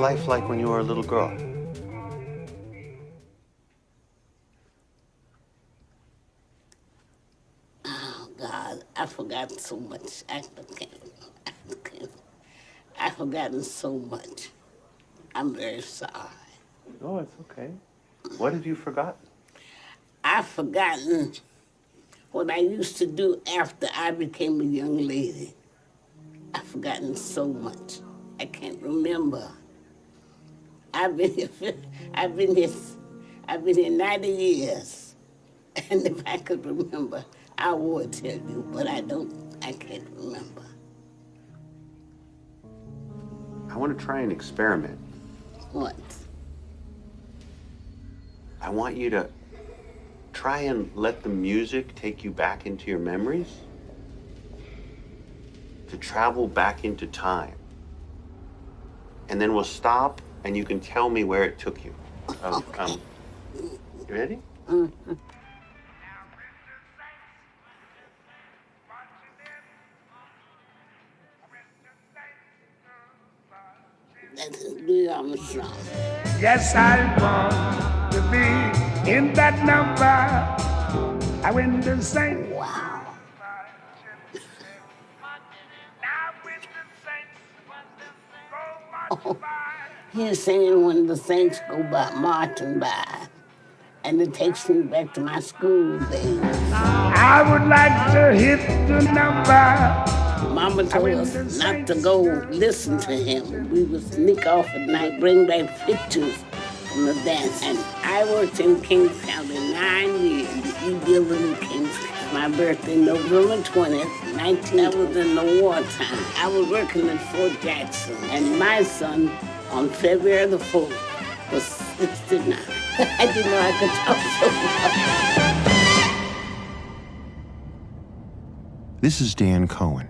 life like when you were a little girl? Oh, God, I've forgotten so much. I've forgotten so much. I'm very sorry. No, it's okay. What have you forgotten? I've forgotten what I used to do after I became a young lady. I've forgotten so much. I can't remember. I've been here 90 years. And if I could remember, I would tell you, but I can't remember. I want to try an experiment. What? I want you to try and let the music take you back into your memories. To travel back into time. And then we'll stop and you can tell me where it took you. Okay. You ready? Mm-hmm. That's Louis Armstrong. Yes, I want to be in that number. I went to sing. Wow. Oh, he's singing when the saints go by, marching by. And it takes me back to my school days. I would like to hit the number. Mama told us not to go listen to him. We would sneak off at night, bring back pictures from the dance. And I worked in Kings County 9 years. He building in Kings County. My birthday, November 20th, 19. That was in the wartime. I was working at Fort Jackson. And my son, on February the 4th, was 69. I didn't know I could talk so much. This is Dan Cohen.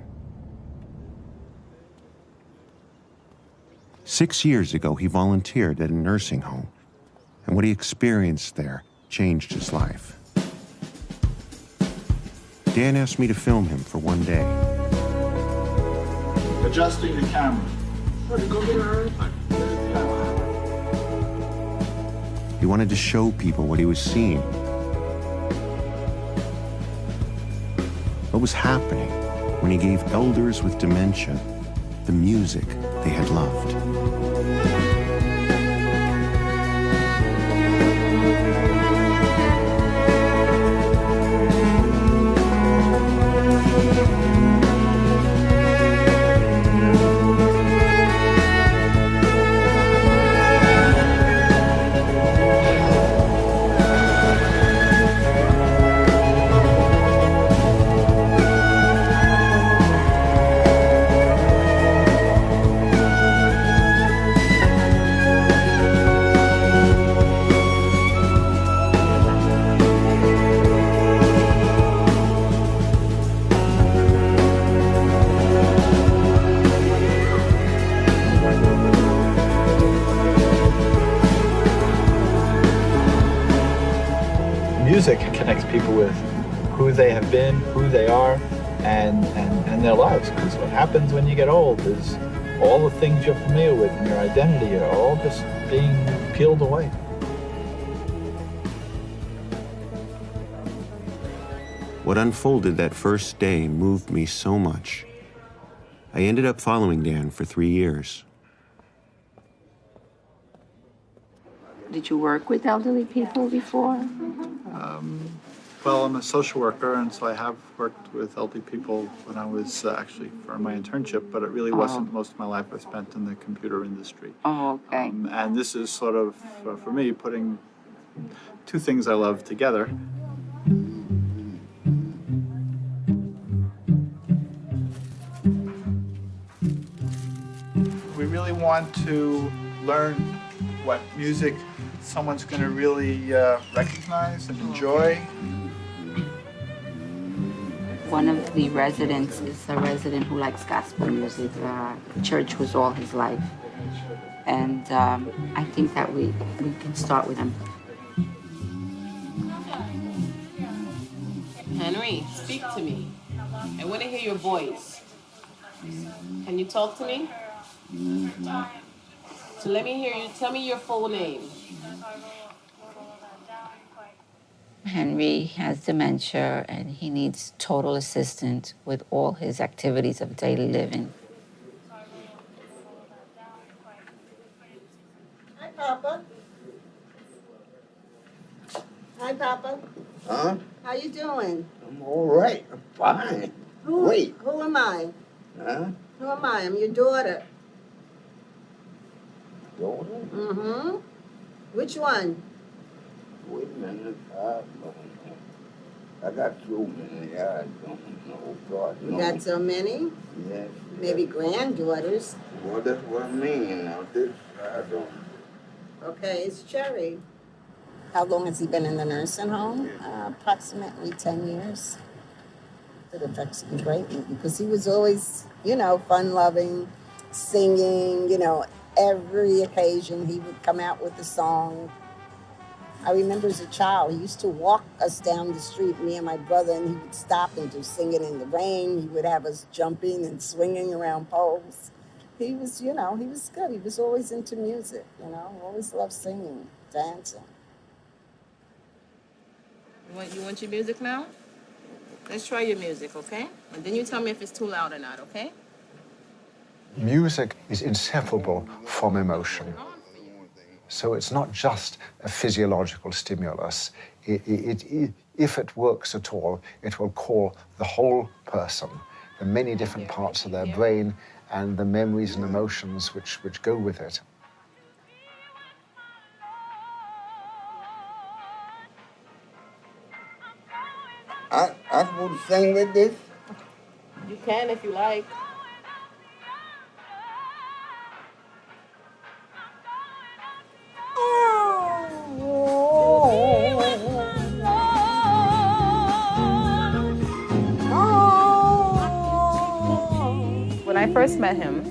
6 years ago, he volunteered at a nursing home, and what he experienced there changed his life. Dan asked me to film him for one day. Adjusting the camera. He wanted to show people what he was seeing. What was happening when he gave elders with dementia the music they had loved. Music connects people with who they have been, who they are, and their lives. Because what happens when you get old is all the things you're familiar with and your identity are all just being peeled away. What unfolded that first day moved me so much. I ended up following Dan for 3 years. Did you work with elderly people before? Well, I'm a social worker, and so I have worked with elderly people when I was actually for my internship, but it really wasn't. Most of my life I spent in the computer industry. Oh, okay. And this is sort of, for me, putting two things I love together. We really want to learn what music someone's going to really recognize and enjoy. One of the residents is a resident who likes gospel music. Church was all his life. And I think that we can start with him. Henry, speak to me. I want to hear your voice. Can you talk to me? So let me hear you. Tell me your full name. Henry has dementia and he needs total assistance with all his activities of daily living. Hi, Papa. Hi, Papa. Huh? How you doing? I'm all right. I'm fine. Wait. Who am I? Huh? Who am I? I'm your daughter. Daughter? Mm-hmm. Which one? Wait a minute. I got so many. I don't know. God You knows. got so many? Yes. Maybe granddaughters. Well, that's what I mean. Now, this, I don't. Okay, it's Cherry. How long has he been in the nursing home? Approximately 10 years. It affects him greatly because he was always, fun-loving, singing, every occasion he would come out with a song. I remember as a child, he used to walk us down the street, me and my brother, and he would stop and do Singing in the Rain. He would have us jumping and swinging around poles. He was, he was good. He was always into music, always loved singing, dancing. You want your music now? Let's try your music, okay? And then you tell me if it's too loud or not, okay? Music is inseparable from emotion. So it's not just a physiological stimulus. If it works at all, it will call the whole person, the many different parts of their brain and the memories and emotions which go with it. I'm supposed to sing with this? You can if you like. When I first met him,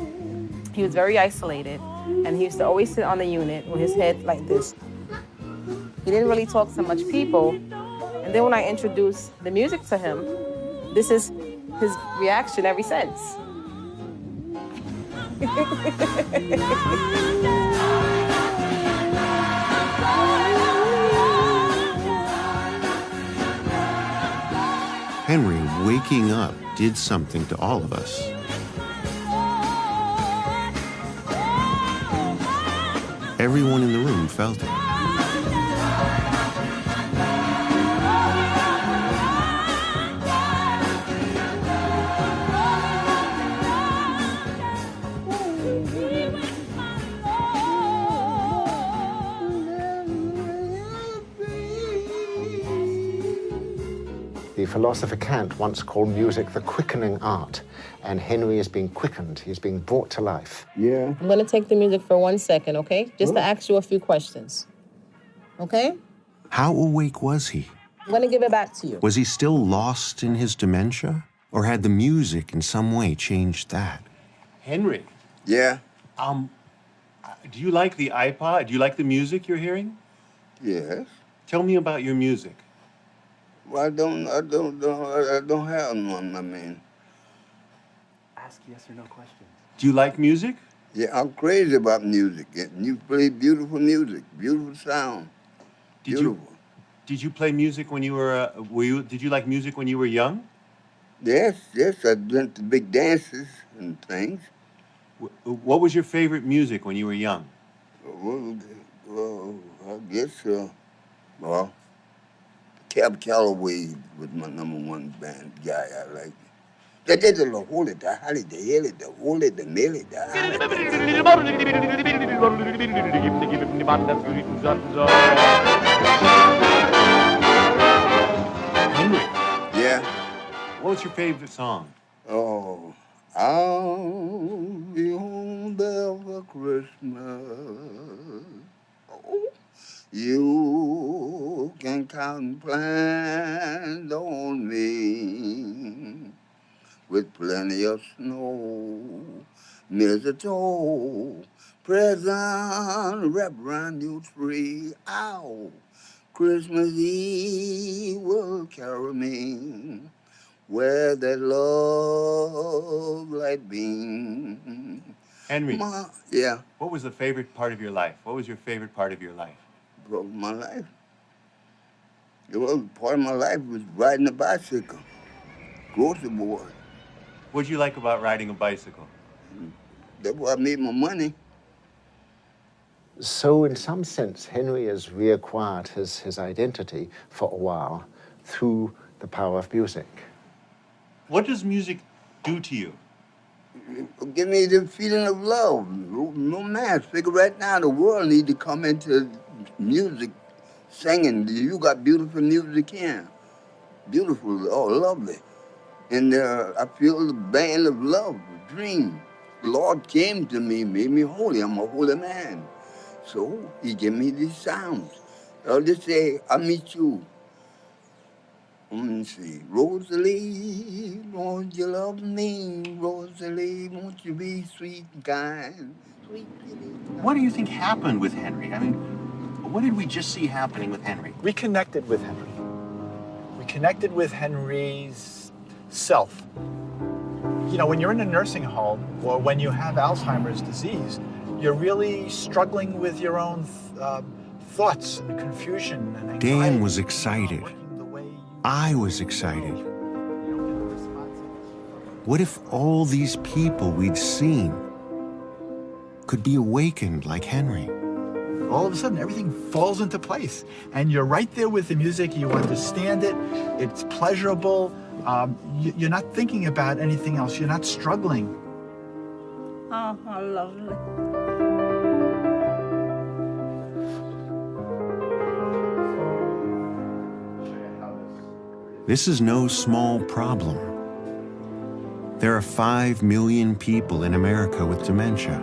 he was very isolated, and he used to always sit on the unit with his head like this. He didn't really talk to much people, and then when I introduced the music to him, this is his reaction ever since. Henry waking up did something to all of us. Everyone in the room felt it. The philosopher Kant once called music the quickening art, and Henry is being quickened, he's being brought to life. Yeah. I'm gonna take the music for 1 second, okay? Just to ask you a few questions. Okay? How awake was he? I'm gonna give it back to you. Was he still lost in his dementia? Or had the music in some way changed that? Henry, Yeah. do you like the iPod? Do you like the music you're hearing? Yes. Tell me about your music. Well, I don't have none, I mean. Ask yes or no questions. Do you like music? Yeah, I'm crazy about music. You play beautiful music, beautiful sound. Beautiful. Did you play music when you were, did you like music when you were young? Yes, I went to big dances and things. What was your favorite music when you were young? Well, I guess, Cab Calloway was my #1 band guy. I like it. That did the whole it, the holly, the hilly, the whole it, the milly, the holly. Henry, Yeah. what was your favorite song? Oh, I'll be home there for Christmas. Oh, you can count and plan on me with plenty of snow, mistletoe, present wrapped around your tree. Ow, Christmas Eve will carry me where that love light beam. Henry. Yeah. What was the favorite part of your life? What was your favorite part of your life? Bro, my life. Part of my life was riding a bicycle. Grocery boy. What did you like about riding a bicycle? That's where I made my money. So in some sense, Henry has reacquired his identity for a while through the power of music. What does music do to you? Give me the feeling of love. No man. Figure right now the world need to come into music, singing. You got beautiful music here. Beautiful, oh, lovely. And I feel the band of love, dream. The Lord came to me, made me holy. I'm a holy man. So he gave me these sounds. I'll just say, I meet you. Let me see. Rosalie, won't you love me? Rosalie, won't you be sweet and kind? What do you think happened with Henry? I mean, what did we just see happening with Henry? We connected with Henry. We connected with Henry's self. You know, when you're in a nursing home or when you have Alzheimer's disease, you're really struggling with your own thoughts and confusion and anxiety. Dan was excited. I was excited. What if all these people we'd seen could be awakened like Henry? All of a sudden, everything falls into place. And you're right there with the music. You understand it. It's pleasurable. You're not thinking about anything else. You're not struggling. Oh, how lovely. This is no small problem. There are 5 million people in America with dementia.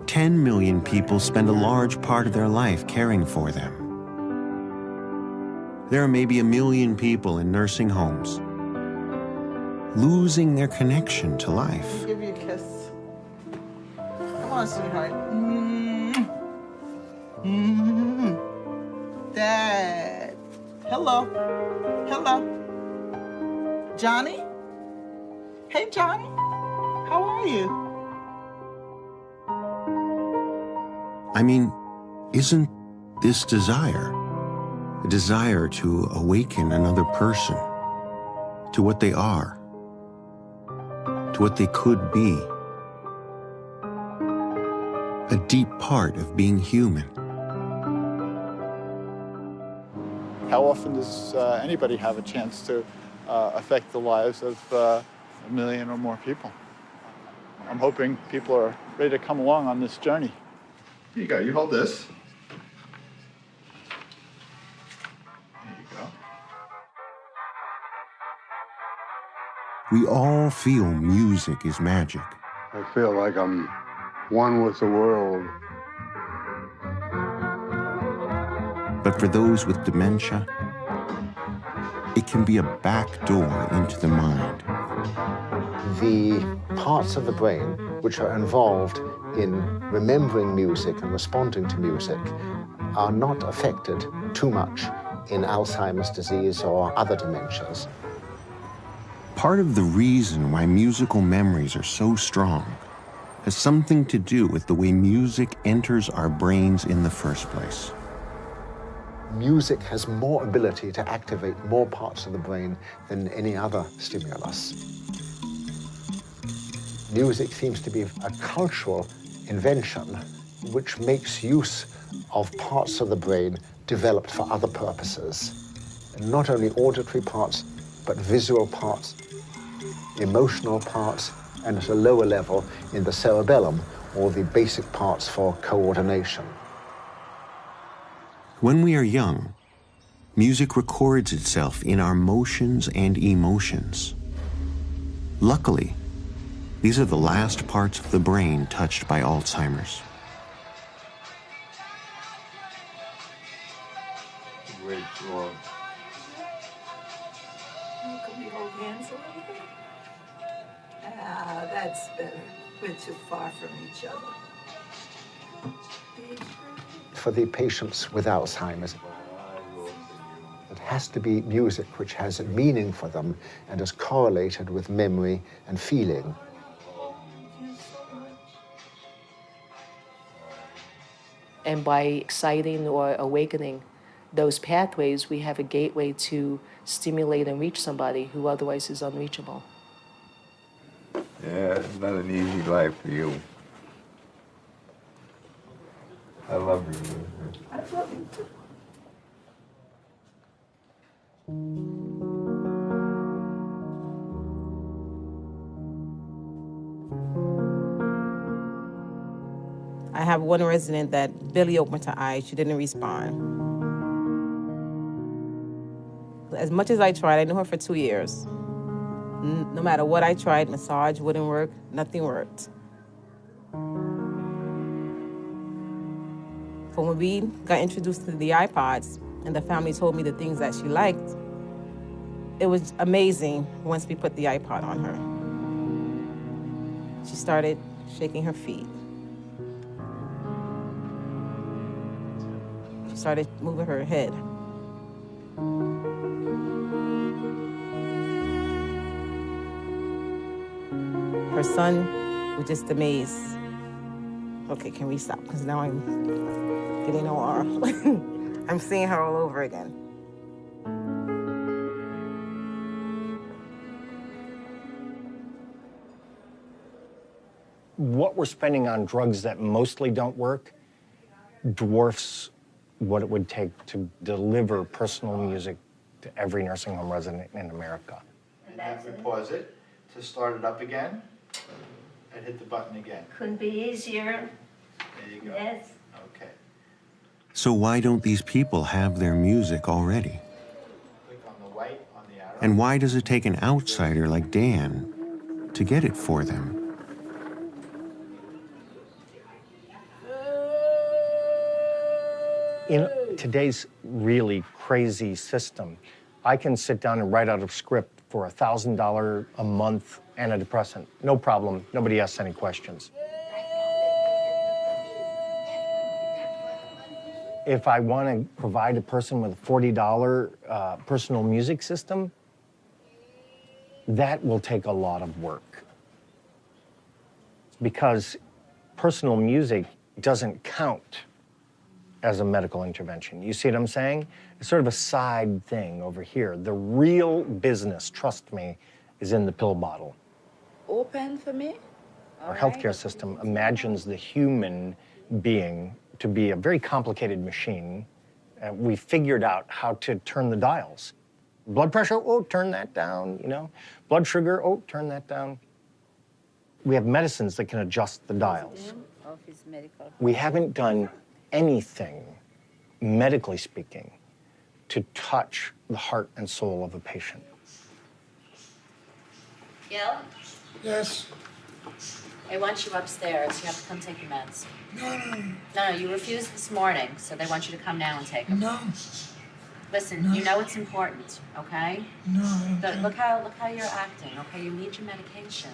10 million people spend a large part of their life caring for them. There are maybe 1 million people in nursing homes losing their connection to life. I'll give you a kiss. Come on, sweetheart. Dad. Hello. Hello. Johnny? Hey, Johnny. How are you? I mean, isn't this desire a desire to awaken another person to what they are, to what they could be? A deep part of being human. How often does anybody have a chance to affect the lives of 1 million or more people? I'm hoping people are ready to come along on this journey. Here you go. You hold this. There you go. We all feel music is magic. I feel like I'm one with the world. But for those with dementia, it can be a back door into the mind. The parts of the brain which are involved in remembering music and responding to music are not affected too much in Alzheimer's disease or other dementias. Part of the reason why musical memories are so strong has something to do with the way music enters our brains in the first place. Music has more ability to activate more parts of the brain than any other stimulus. Music seems to be a cultural invention which makes use of parts of the brain developed for other purposes. And not only auditory parts, but visual parts, emotional parts, and at a lower level in the cerebellum, or the basic parts for coordination. When we are young, music records itself in our motions and emotions. Luckily, these are the last parts of the brain touched by Alzheimer's. Great job. Can we hold hands a little bit? Ah, that's better. We're too far from each other. For the patients with Alzheimer's, it has to be music which has a meaning for them and is correlated with memory and feeling. And by exciting or awakening those pathways, we have a gateway to stimulate and reach somebody who otherwise is unreachable. Yeah, it's not an easy life for you. I love you. I love you too. I have one resident that barely opened her eyes. She didn't respond. As much as I tried, I knew her for 2 years. No matter what I tried, massage wouldn't work, nothing worked. So when we got introduced to the iPods and the family told me the things that she liked, it was amazing once we put the iPod on her. She started shaking her feet. She started moving her head. Her son was just amazed. Okay, can we stop? Because now I'm getting OR. I'm seeing her all over again. What we're spending on drugs that mostly don't work dwarfs what it would take to deliver personal music to every nursing home resident in America. And then we pause it to start it up again and hit the button again. Couldn't be easier. There you go. Yes. Okay. So why don't these people have their music already? Click on the white on the arrow. And why does it take an outsider like Dan to get it for them? In today's really crazy system, I can sit down and write out a script for $1,000 a month antidepressant. No problem. Nobody asks any questions. If I want to provide a person with a $40 personal music system, that will take a lot of work. Because personal music doesn't count as a medical intervention. You see what I'm saying? It's sort of a side thing over here. The real business, trust me, is in the pill bottle. Open for me? Our healthcare system imagines the human being to be a very complicated machine. We figured out how to turn the dials. Blood pressure, oh, turn that down, you know? Blood sugar, oh, turn that down. We have medicines that can adjust the dials. We haven't done anything, medically speaking, to touch the heart and soul of a patient. Gil? Yes? They want you upstairs. You have to come take your meds. No. No, you refused this morning, so they want you to come now and take them. No. Listen, you know it's important, okay? No. Good. Look how you're acting, okay? You need your medication.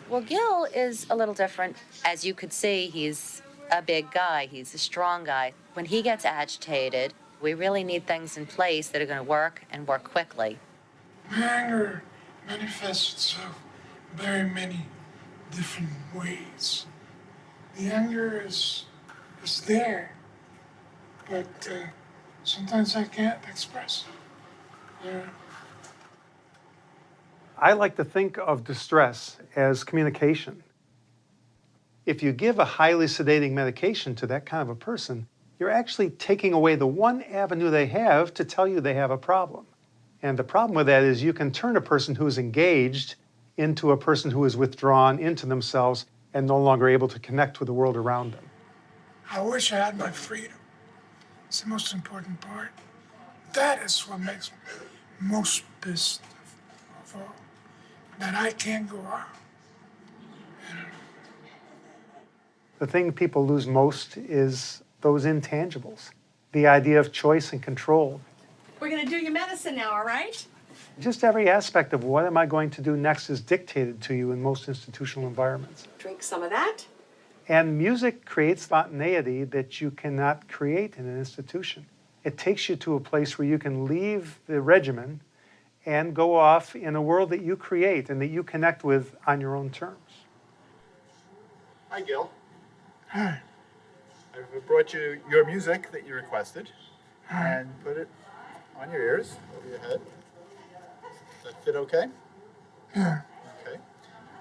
Well, Gil is a little different. As you could see, he's a big guy. He's a strong guy. When he gets agitated, we really need things in place that are going to work and work quickly. Anger manifests itself very many different ways. The anger is there, but sometimes I can't express it. Yeah. I like to think of distress as communication. If you give a highly sedating medication to that kind of a person, you're actually taking away the one avenue they have to tell you they have a problem. And the problem with that is you can turn a person who is engaged into a person who is withdrawn into themselves and no longer able to connect with the world around them. I wish I had my freedom. It's the most important part. That is what makes me most pissed of all. That I can't go out. The thing people lose most is those intangibles, the idea of choice and control. We're going to do your medicine now, all right? Just every aspect of what am I going to do next is dictated to you in most institutional environments. Drink some of that. And music creates spontaneity that you cannot create in an institution. It takes you to a place where you can leave the regimen and go off in a world that you create and that you connect with on your own terms. Hi, Gil. Hi. I've brought you your music that you requested and put it on your ears, over your head. Does that fit okay? Yeah. Okay.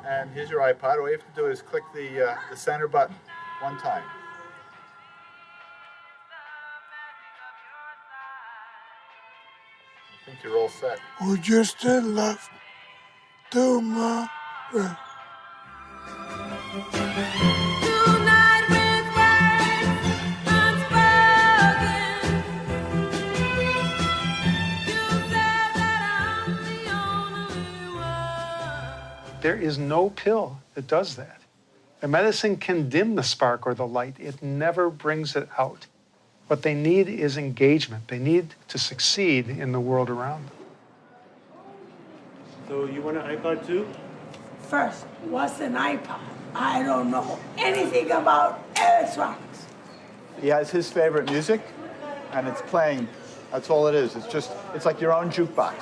And here's your iPod. All you have to do is click the center button one time. I think you're all set. We're just in love tomorrow. There is no pill that does that. The medicine can dim the spark or the light. It never brings it out. What they need is engagement. They need to succeed in the world around them. So you want an iPod too? First, what's an iPod? I don't know anything about electronics. He has his favorite music, and it's playing. That's all it is. It's like your own jukebox.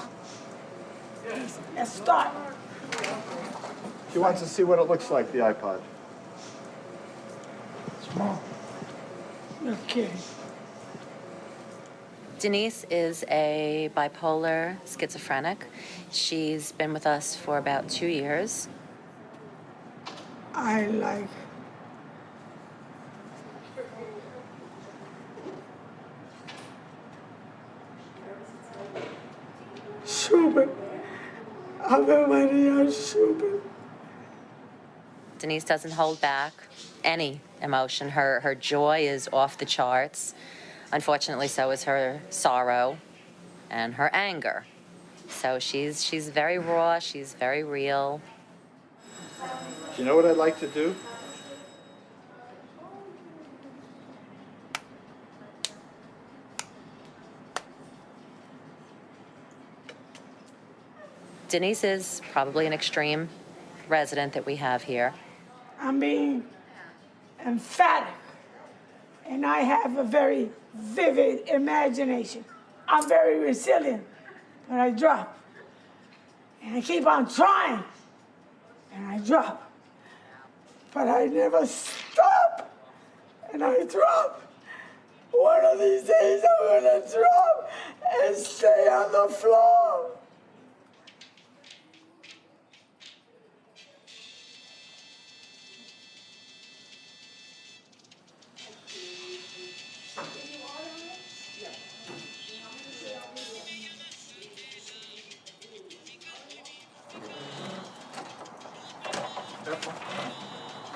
Let's start. She wants to see what it looks like, the iPod. Small. You're kidding. Denise is a bipolar schizophrenic. She's been with us for about 2 years. I like Schubert. Ave Maria Schubert. Denise doesn't hold back any emotion. Her joy is off the charts. Unfortunately, so is her sorrow and her anger. So she's very raw, she's very real. You know what I'd like to do? Denise is probably an extreme resident that we have here. I'm being emphatic, and I have a very vivid imagination. I'm very resilient, but I drop. And I keep on trying, and I drop. But I never stop, and I drop. One of these days I'm gonna drop and stay on the floor.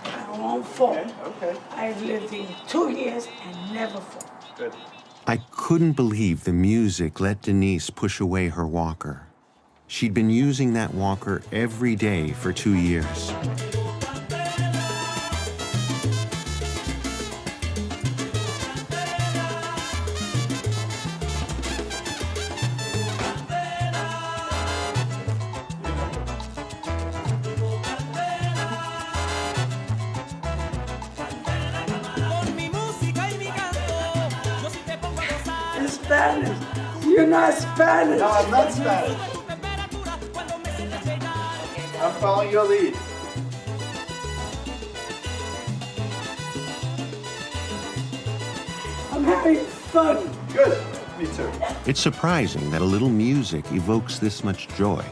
I won't fall. Okay. I've lived here 2 years and never fall. Good. I couldn't believe the music let Denise push away her walker. She'd been using that walker every day for 2 years. Spanish. You're not Spanish. No, I'm not Spanish. I'm following your lead. I'm having fun. Good. Me too. It's surprising that a little music evokes this much joy.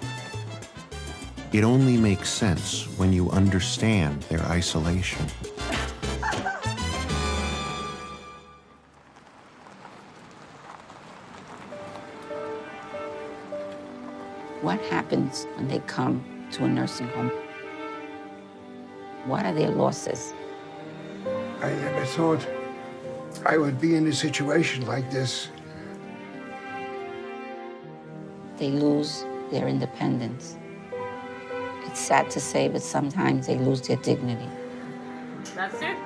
It only makes sense when you understand their isolation. What happens when they come to a nursing home? What are their losses? I never thought I would be in a situation like this. They lose their independence. It's sad to say, but sometimes they lose their dignity. That's it.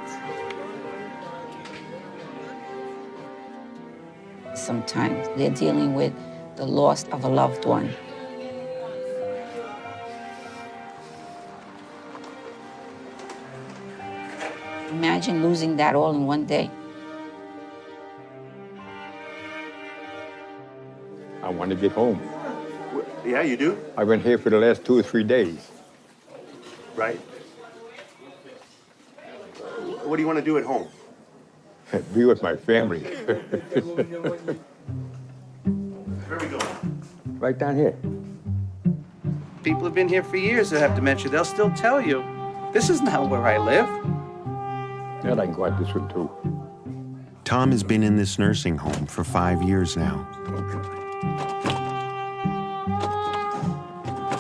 Sometimes they're dealing with the loss of a loved one. Imagine losing that all in one day. I want to get home. Yeah, you do? I've been here for the last 2 or 3 days. Right. What do you want to do at home? Be with my family. Where are we going? Right down here. People have been here for years that have dementia. They'll still tell you, this is not where I live. Yeah, I can go out this one too. Tom has been in this nursing home for 5 years now.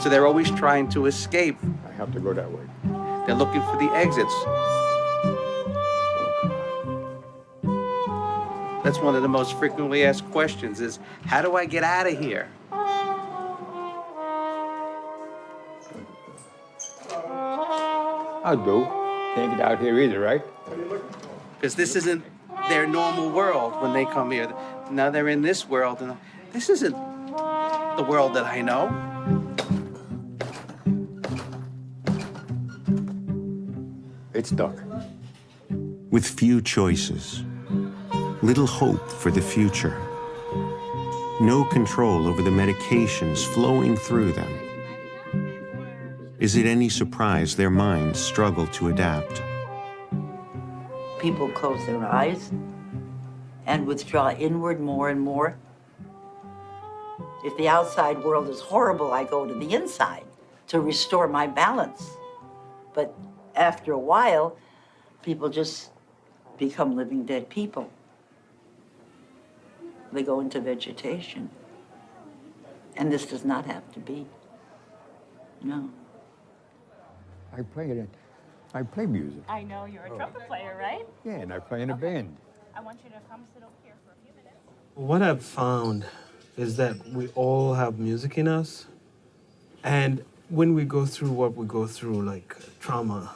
So they're always trying to escape. I have to go that way. They're looking for the exits. That's one of the most frequently asked questions is, how do I get out of here? I'll do. Can't get out here either, right? Because this isn't their normal world when they come here. Now they're in this world, and this isn't the world that I know. It's dark. With few choices, little hope for the future, no control over the medications flowing through them. Is it any surprise their minds struggle to adapt? People close their eyes and withdraw inward more and more. If the outside world is horrible, I go to the inside to restore my balance. But after a while, people just become living dead people. They go into vegetation. And this does not have to be. No. I play music. I know you're a trumpet player, right? Yeah, and I play in a band. I want you to come sit over here for a few minutes. What I've found is that we all have music in us. And when we go through what we go through, like trauma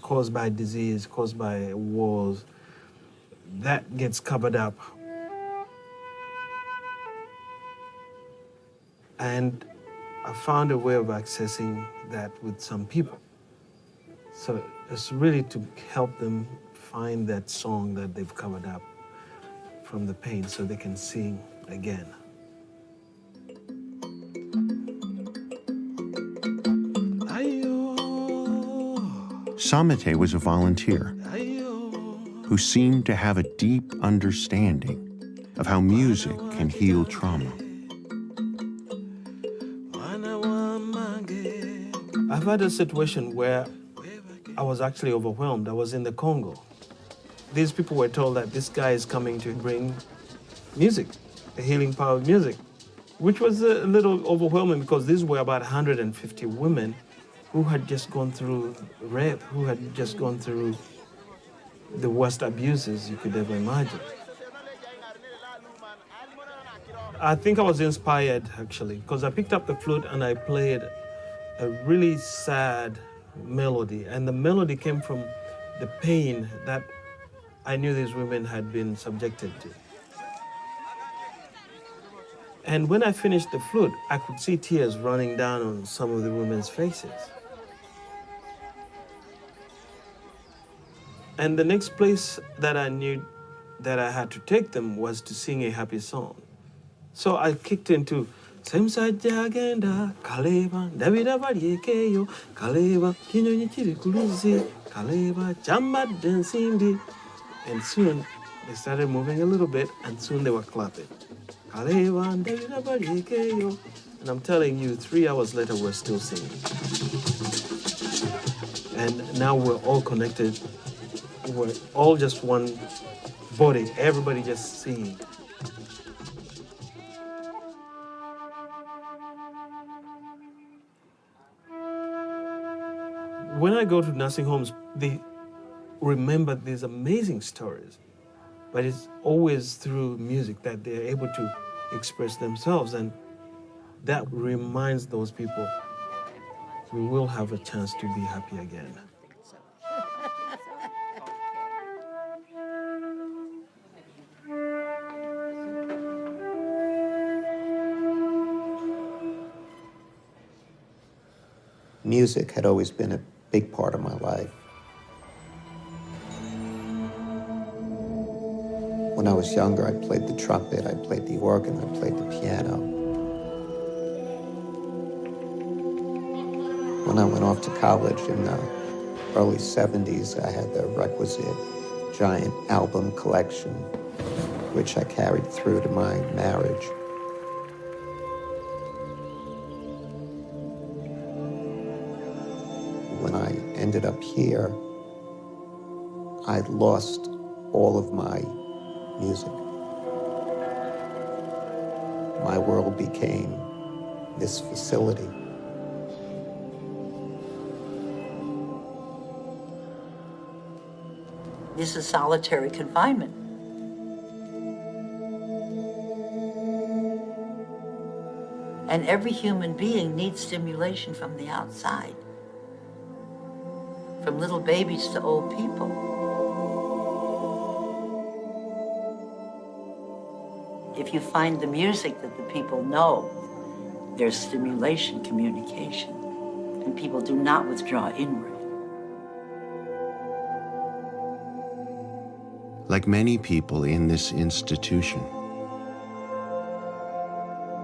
caused by disease, caused by wars, that gets covered up. And I found a way of accessing that with some people. So it's really to help them find that song that they've covered up from the pain so they can sing again. Samete was a volunteer who seemed to have a deep understanding of how music can heal trauma. I've had a situation where I was actually overwhelmed. I was in the Congo. These people were told that this guy is coming to bring music, the healing power of music, which was a little overwhelming because these were about 150 women who had just gone through rape, who had just gone through the worst abuses you could ever imagine. I think I was inspired, actually, because I picked up the flute and I played a really sad melody. And the melody came from the pain that I knew these women had been subjected to. And when I finished the flute, I could see tears running down on some of the women's faces. And the next place that I knew that I had to take them was to sing a happy song. So I kicked into Semsajja agenda kaleba Davida balyekeyo kaleba kinyonyi kiri kuluzi kaleba chambadde ensimbi. And soon they started moving a little bit, and soon they were clapping. Kaleba Davida balyekeyo. And I'm telling you, 3 hours later we're still singing. And now we're all connected. We're all just one body. Everybody just singing. When I go to nursing homes, they remember these amazing stories, but it's always through music that they're able to express themselves, and that reminds those people we will have a chance to be happy again. Music had always been a big part of my life. When I was younger, I played the trumpet, I played the organ, I played the piano. When I went off to college in the early 70s, I had the requisite giant album collection, which I carried through to my marriage. When I ended up here, I'd lost all of my music. My world became this facility. This is solitary confinement. And every human being needs stimulation from the outside, from little babies to old people. If you find the music that the people know, there's stimulation, communication, and people do not withdraw inward. Like many people in this institution,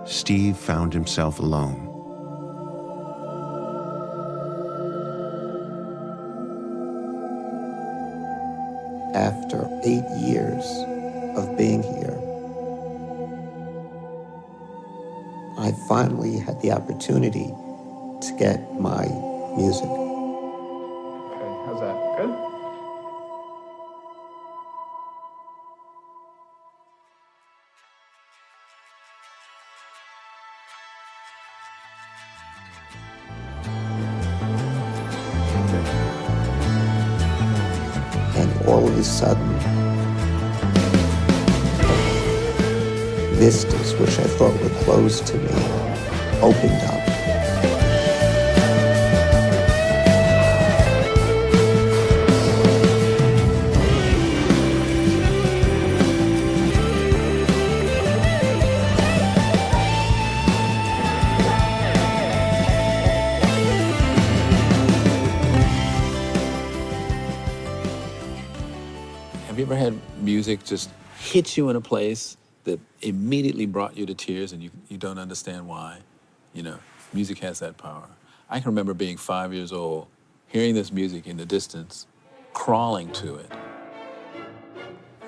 Steve found himself alone. After 8 years of being here, I finally had the opportunity to get my music. Okay, how's that? Good? And all of a sudden, vistas which I thought were closed to me opened up. Have you ever had music just hit you in a place that immediately brought you to tears and you don't understand why? You know, music has that power. I can remember being 5 years old, hearing this music in the distance, crawling to it.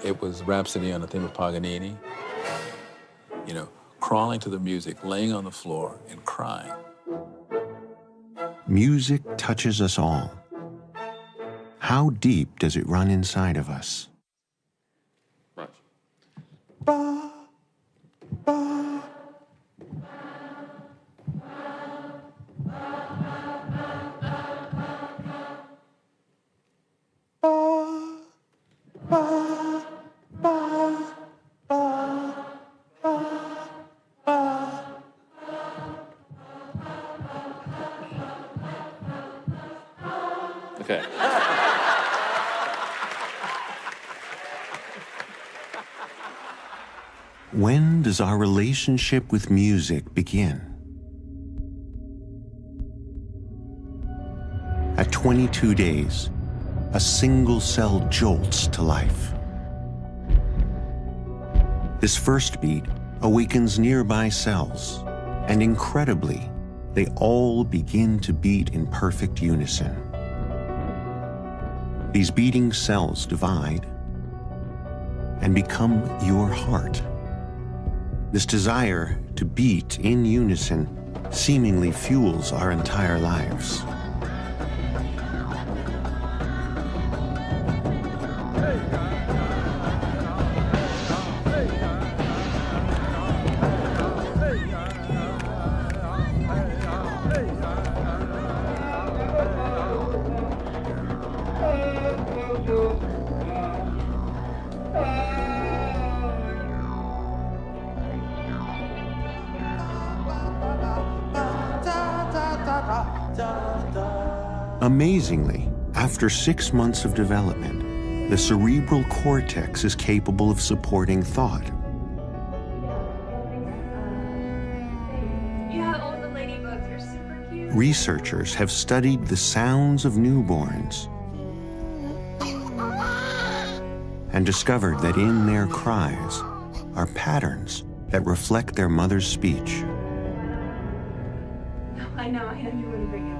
It was Rhapsody on the theme of Paganini. You know, crawling to the music, laying on the floor and crying. Music touches us all. How deep does it run inside of us? Ba, ba. Okay. When does our relationship with music begin? At 22 days, a single cell jolts to life. This first beat awakens nearby cells, and incredibly, they all begin to beat in perfect unison. These beating cells divide and become your heart. This desire to beat in unison seemingly fuels our entire lives. Amazingly, after 6 months of development, the cerebral cortex is capable of supporting thought. Yeah, all the ladybugs are super cute. Researchers have studied the sounds of newborns and discovered that in their cries are patterns that reflect their mother's speech. I know, I knew you wouldn't bring it.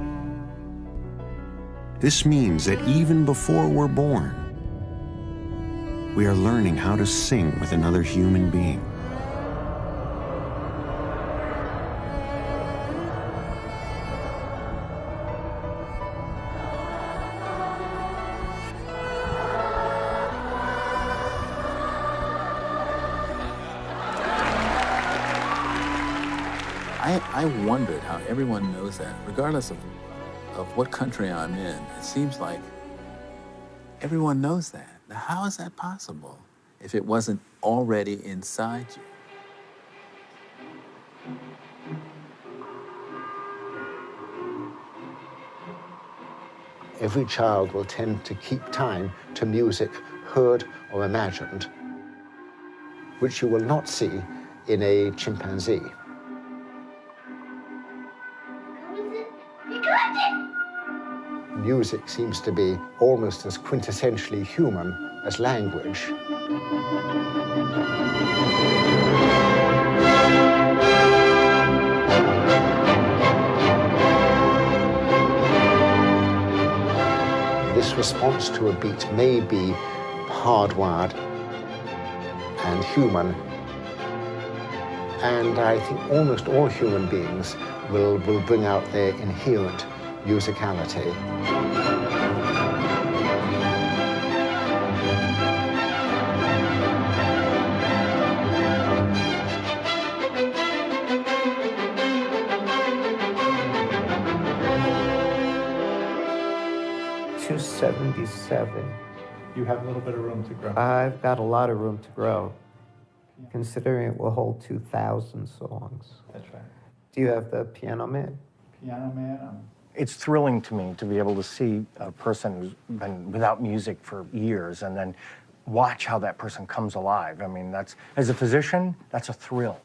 This means that even before we're born, we are learning how to sing with another human being. I wondered how everyone knows that, regardless of what country I'm in. It seems like everyone knows that. Now, how is that possible if it wasn't already inside you? Every child will tend to keep time to music heard or imagined, which you will not see in a chimpanzee. Music seems to be almost as quintessentially human as language. This response to a beat may be hardwired and human, and I think almost all human beings will bring out their inherent musicality. $277. You have a little bit of room to grow. I've got a lot of room to grow, considering it will hold 2,000 songs. That's right. Do you have the Piano Man? Piano Man? It's thrilling to me to be able to see a person who's been without music for years and then watch how that person comes alive. I mean, that's, as a physician, that's a thrill.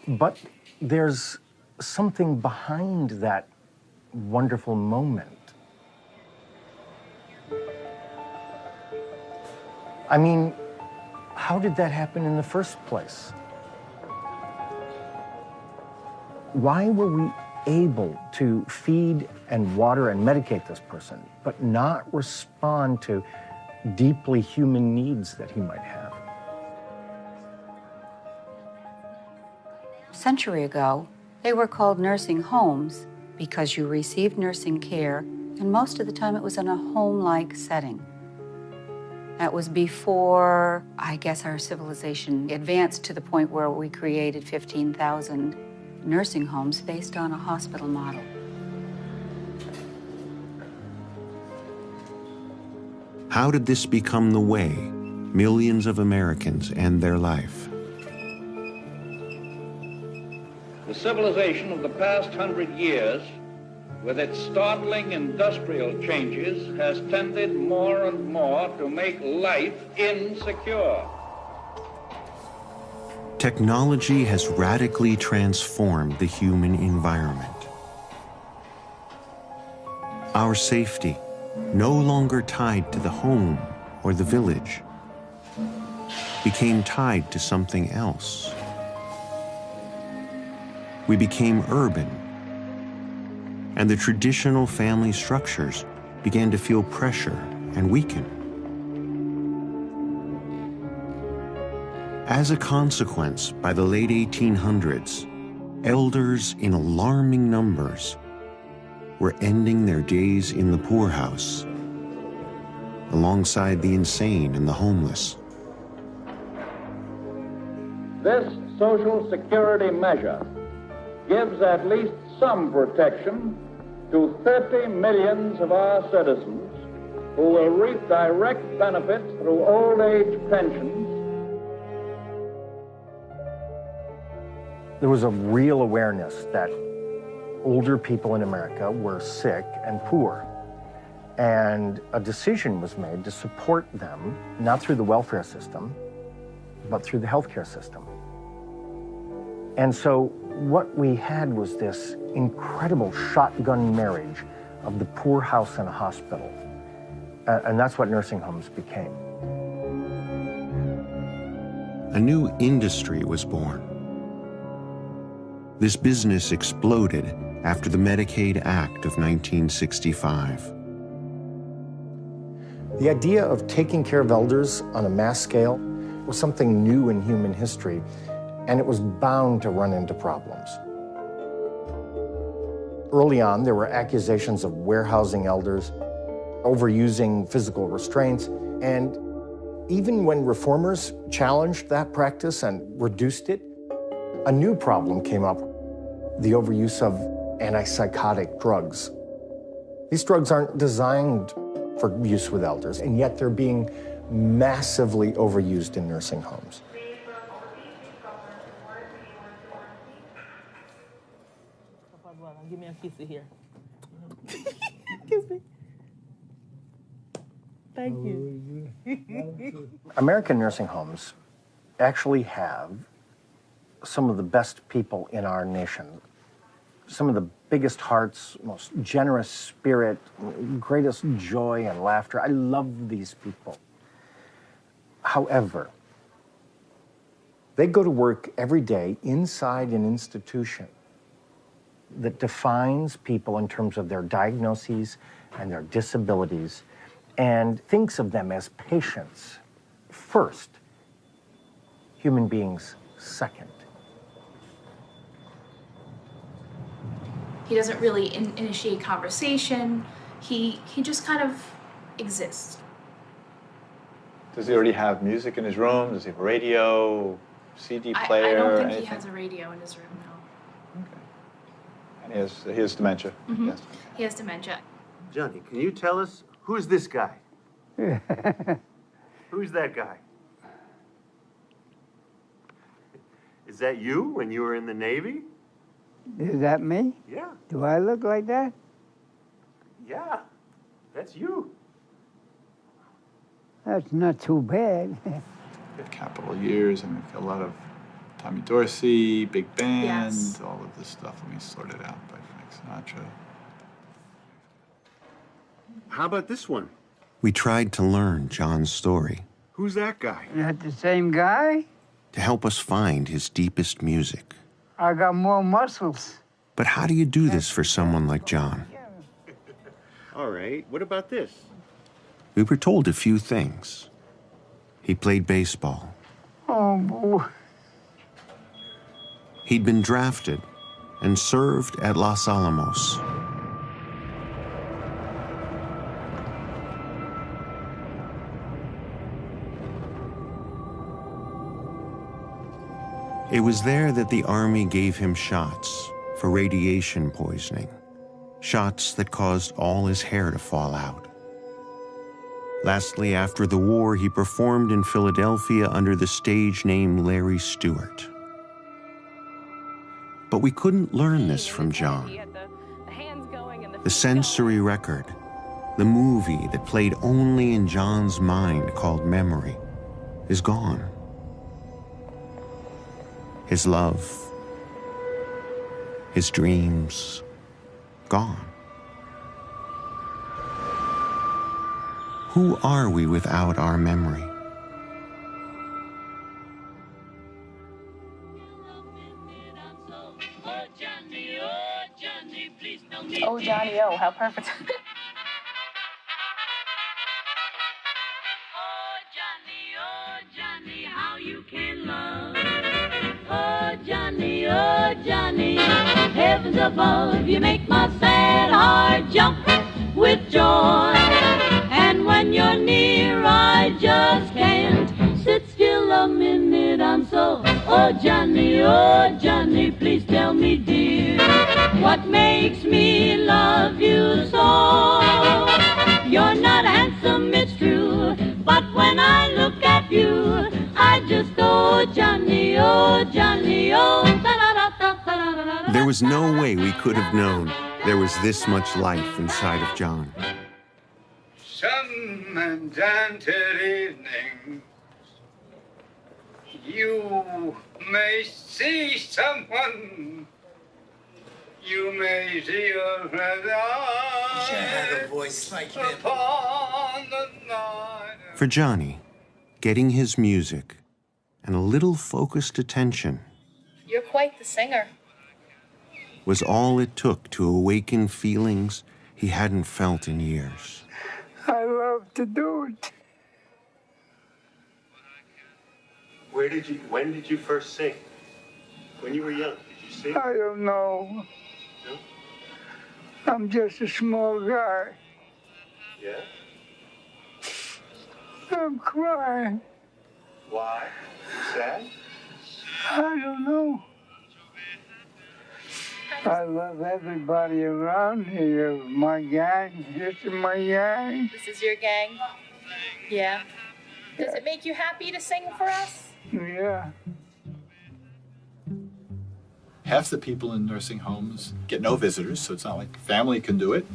But there's something behind that wonderful moment. I mean, how did that happen in the first place? Why were we able to feed and water and medicate this person, but not respond to deeply human needs that he might have? A century ago, they were called nursing homes because you received nursing care, and most of the time it was in a home-like setting. That was before, I guess, our civilization advanced to the point where we created 15,000 nursing homes based on a hospital model. How did this become the way millions of Americans end their life? The civilization of the past 100 years, with its startling industrial changes, has tended more and more to make life insecure. Technology has radically transformed the human environment. Our safety, no longer tied to the home or the village, became tied to something else. We became urban, and the traditional family structures began to feel pressure and weaken. As a consequence, by the late 1800s, elders in alarming numbers were ending their days in the poorhouse, alongside the insane and the homeless. This social security measure gives at least some protection to 30 million of our citizens who will reap direct benefits through old age pensions. There was a real awareness that older people in America were sick and poor. And a decision was made to support them, not through the welfare system, but through the healthcare system. And so what we had was this incredible shotgun marriage of the poorhouse and a hospital. And that's what nursing homes became. A new industry was born. This business exploded after the Medicaid Act of 1965. The idea of taking care of elders on a mass scale was something new in human history, and it was bound to run into problems. Early on, there were accusations of warehousing elders, overusing physical restraints, and even when reformers challenged that practice and reduced it, a new problem came up: the overuse of antipsychotic drugs. These drugs aren't designed for use with elders, and yet they're being massively overused in nursing homes. Give me a kiss here. Kiss me. Thank you. American nursing homes actually have some of the best people in our nation. Some of the biggest hearts, most generous spirit, greatest joy and laughter. I love these people. However, they go to work every day inside an institution that defines people in terms of their diagnoses and their disabilities, and thinks of them as patients first, human beings second. He doesn't really initiate conversation. He just kind of exists. Does he already have music in his room? Does he have a radio, CD player? I don't think anything? he has a radio in his room, no. And he has dementia. Mhm. Yes. He has dementia. Johnny, can you tell us who's this guy? Who's that guy? Is that you when you were in the Navy? Is that me? Yeah. Do I look like that? Yeah, that's you. That's not too bad. Capital years, and a lot of Tommy Dorsey, big band, Yes. all of this stuff. Let me sort it out by Frank Sinatra. How about this one? We tried to learn John's story Who's that guy? Not the same guy? to help us find his deepest music. I got more muscles. But how do you do this for someone like John? All right, what about this? We were told a few things. He played baseball. Oh, boy. He'd been drafted and served at Los Alamos. It was there that the Army gave him shots for radiation poisoning, shots that caused all his hair to fall out. Lastly, after the war, he performed in Philadelphia under the stage name Larry Stewart. But we couldn't learn this from John. The sensory record, the movie that played only in John's mind called memory, is gone. His love, his dreams, gone. Who are we without our memory? Oh, Johnny, oh, how perfect. Oh, Johnny, heavens above, you make my sad heart jump with joy. And when you're near, I just can't sit still a minute. I'm so, oh, Johnny, please tell me, dear, what makes me love you so? You're not handsome, it's true, but when I look at you, I just, oh, Johnny, oh, da-da-da-da-da-da-da-da. There was no way we could have known there was this much life inside of John. Some enchanted evening, you may see someone. You may see a friend. Wish I had a voice like him. Upon the night. For Johnny, getting his music and a little focused attention You're quite the singer. was all it took to awaken feelings he hadn't felt in years. I love love to do it. When did you first sing? When you were young, did you sing? I don't know. No? I'm just a small guy. Yeah? I'm crying. Why? You sad? I don't know. I love everybody around here. My gang, this is my gang. This is your gang? Yeah. Does it make you happy to sing for us? Yeah. Half the people in nursing homes get no visitors, so it's not like family can do it.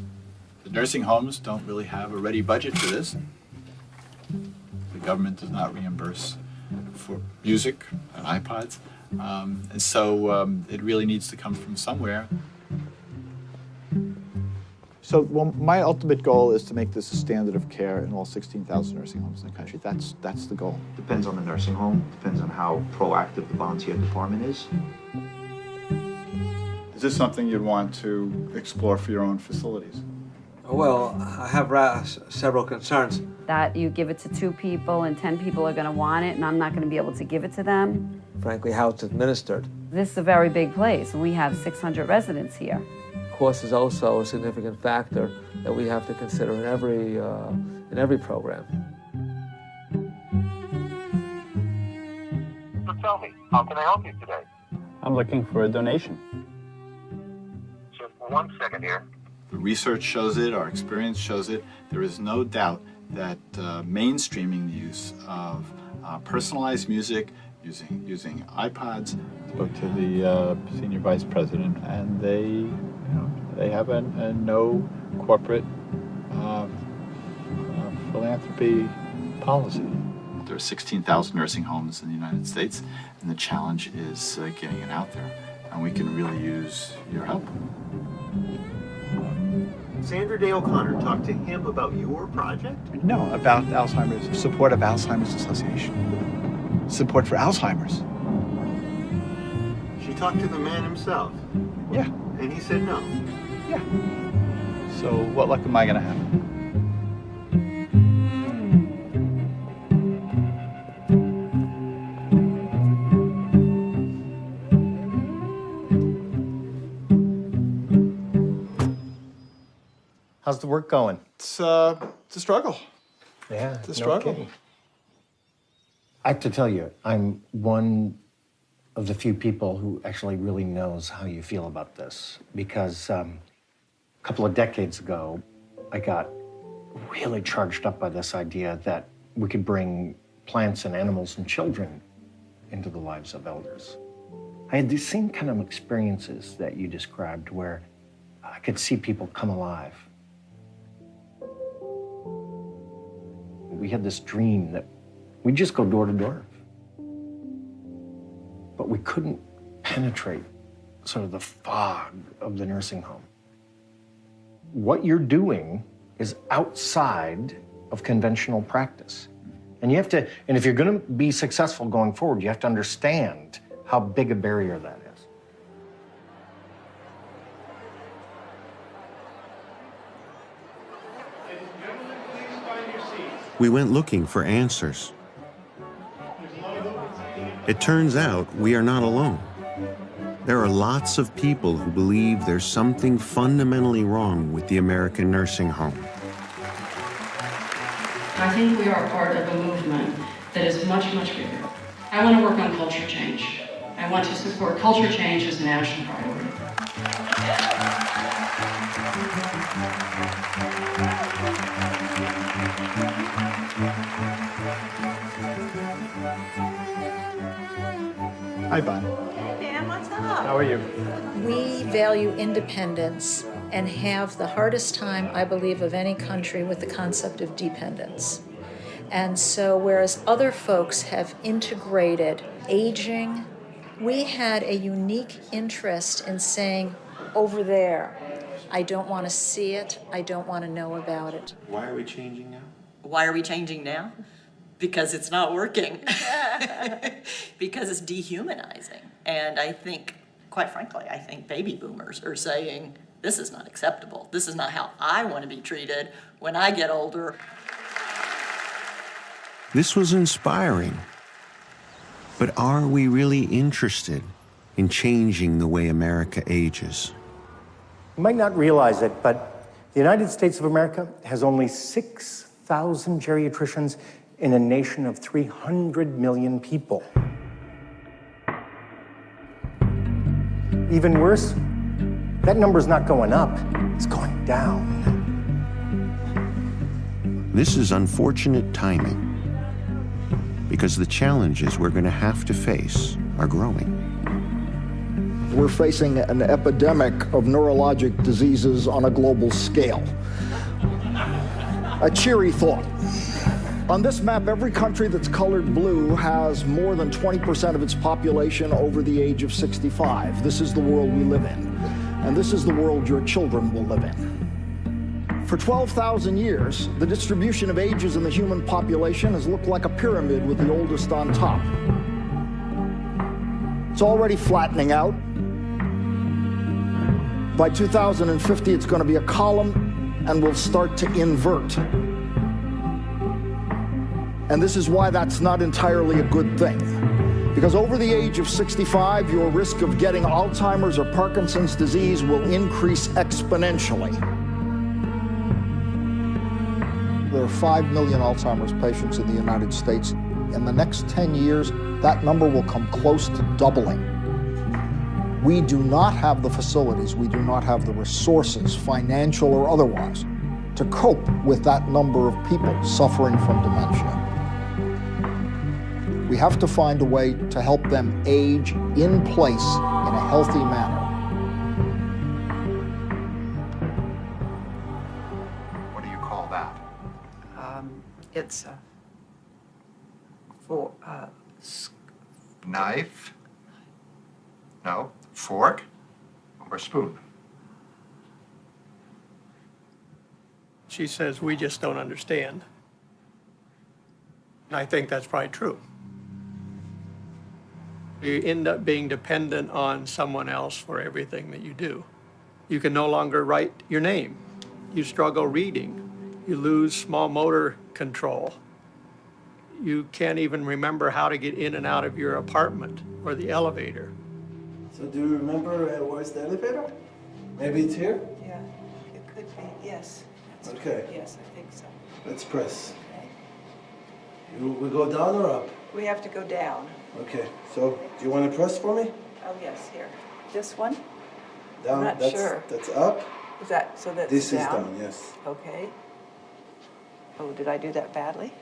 The nursing homes don't really have a ready budget for this. The government does not reimburse for music and iPods. And so it really needs to come from somewhere. So, well, my ultimate goal is to make this a standard of care in all 16,000 nursing homes in the country. That's the goal. Depends on the nursing home, depends on how proactive the volunteer department is. Is this something you'd want to explore for your own facilities? Well, I have several concerns. That you give it to 2 people and 10 people are going to want it, and I'm not going to be able to give it to them. Frankly, how it's administered. This is a very big place, and we have 600 residents here. Cost is also a significant factor that we have to consider in every program. So tell me, how can I help you today? I'm looking for a donation. Just 1 second here. The research shows it, our experience shows it. There is no doubt that mainstreaming the use of personalized music, using iPods. I spoke to the senior vice president, and they have a no corporate philanthropy policy. There are 16,000 nursing homes in the United States, and the challenge is getting it out there. And we can really use your help. Sandra Day O'Connor talked to him about your project? No, about Alzheimer's, support of Alzheimer's Association. Support for Alzheimer's. She talked to the man himself? Yeah. And he said no? Yeah. So what luck am I gonna have? How's the work going? It's a struggle. Yeah, it's a struggle. Kidding. I have to tell you, I'm one of the few people who actually really knows how you feel about this, because a couple of decades ago, I got really charged up by this idea that we could bring plants and animals and children into the lives of elders. I had these same kind of experiences that you described, where I could see people come alive. We had this dream that we'd just go door to door. But we couldn't penetrate sort of the fog of the nursing home. What you're doing is outside of conventional practice. And you have to, and if you're gonna be successful going forward, you have to understand how big a barrier that is. We went looking for answers. It turns out we are not alone. There are lots of people who believe there's something fundamentally wrong with the American nursing home. I think we are part of a movement that is much, much bigger. I want to work on culture change. I want to support culture change as a national priority. Hi, Bonnie. Dan, what's up? How are you? We value independence and have the hardest time, I believe, of any country with the concept of dependence. And so whereas other folks have integrated aging, we had a unique interest in saying, over there, I don't want to see it, I don't want to know about it. Why are we changing now? Why are we changing now? Because it's not working. Because it's dehumanizing. And I think, quite frankly, I think baby boomers are saying, this is not acceptable. This is not how I want to be treated when I get older. This was inspiring. But are we really interested in changing the way America ages? You might not realize it, but the United States of America has only 6,000 geriatricians in a nation of 300 million people. Even worse, that number's not going up, it's going down. This is unfortunate timing, because the challenges we're going to have to face are growing. We're facing an epidemic of neurologic diseases on a global scale. A cheery thought. On this map, every country that's colored blue has more than 20% of its population over the age of 65. This is the world we live in, and this is the world your children will live in. For 12,000 years, the distribution of ages in the human population has looked like a pyramid with the oldest on top. It's already flattening out. By 2050, it's going to be a column and will start to invert. And this is why that's not entirely a good thing. Because over the age of 65, your risk of getting Alzheimer's or Parkinson's disease will increase exponentially. There are 5 million Alzheimer's patients in the United States. In the next 10 years, that number will come close to doubling. We do not have the facilities, we do not have the resources, financial or otherwise, to cope with that number of people suffering from dementia. We have to find a way to help them age in place in a healthy manner. What do you call that? It's a Knife? No. Fork or spoon? She says, we just don't understand. And I think that's probably true. You end up being dependent on someone else for everything that you do. You can no longer write your name. You struggle reading. You lose small motor control. You can't even remember how to get in and out of your apartment or the elevator. So do you remember where's the elevator? Maybe it's here? Yeah, it could be, yes. That's Okay. True. Yes, I think so. Let's press. Okay. We go down or up? We have to go down. Okay, so do you want to press for me? Oh, yes, here. This one? Down, I'm not sure. That's up. Is that, so that's This down? is down, yes. Okay. Oh, did I do that badly?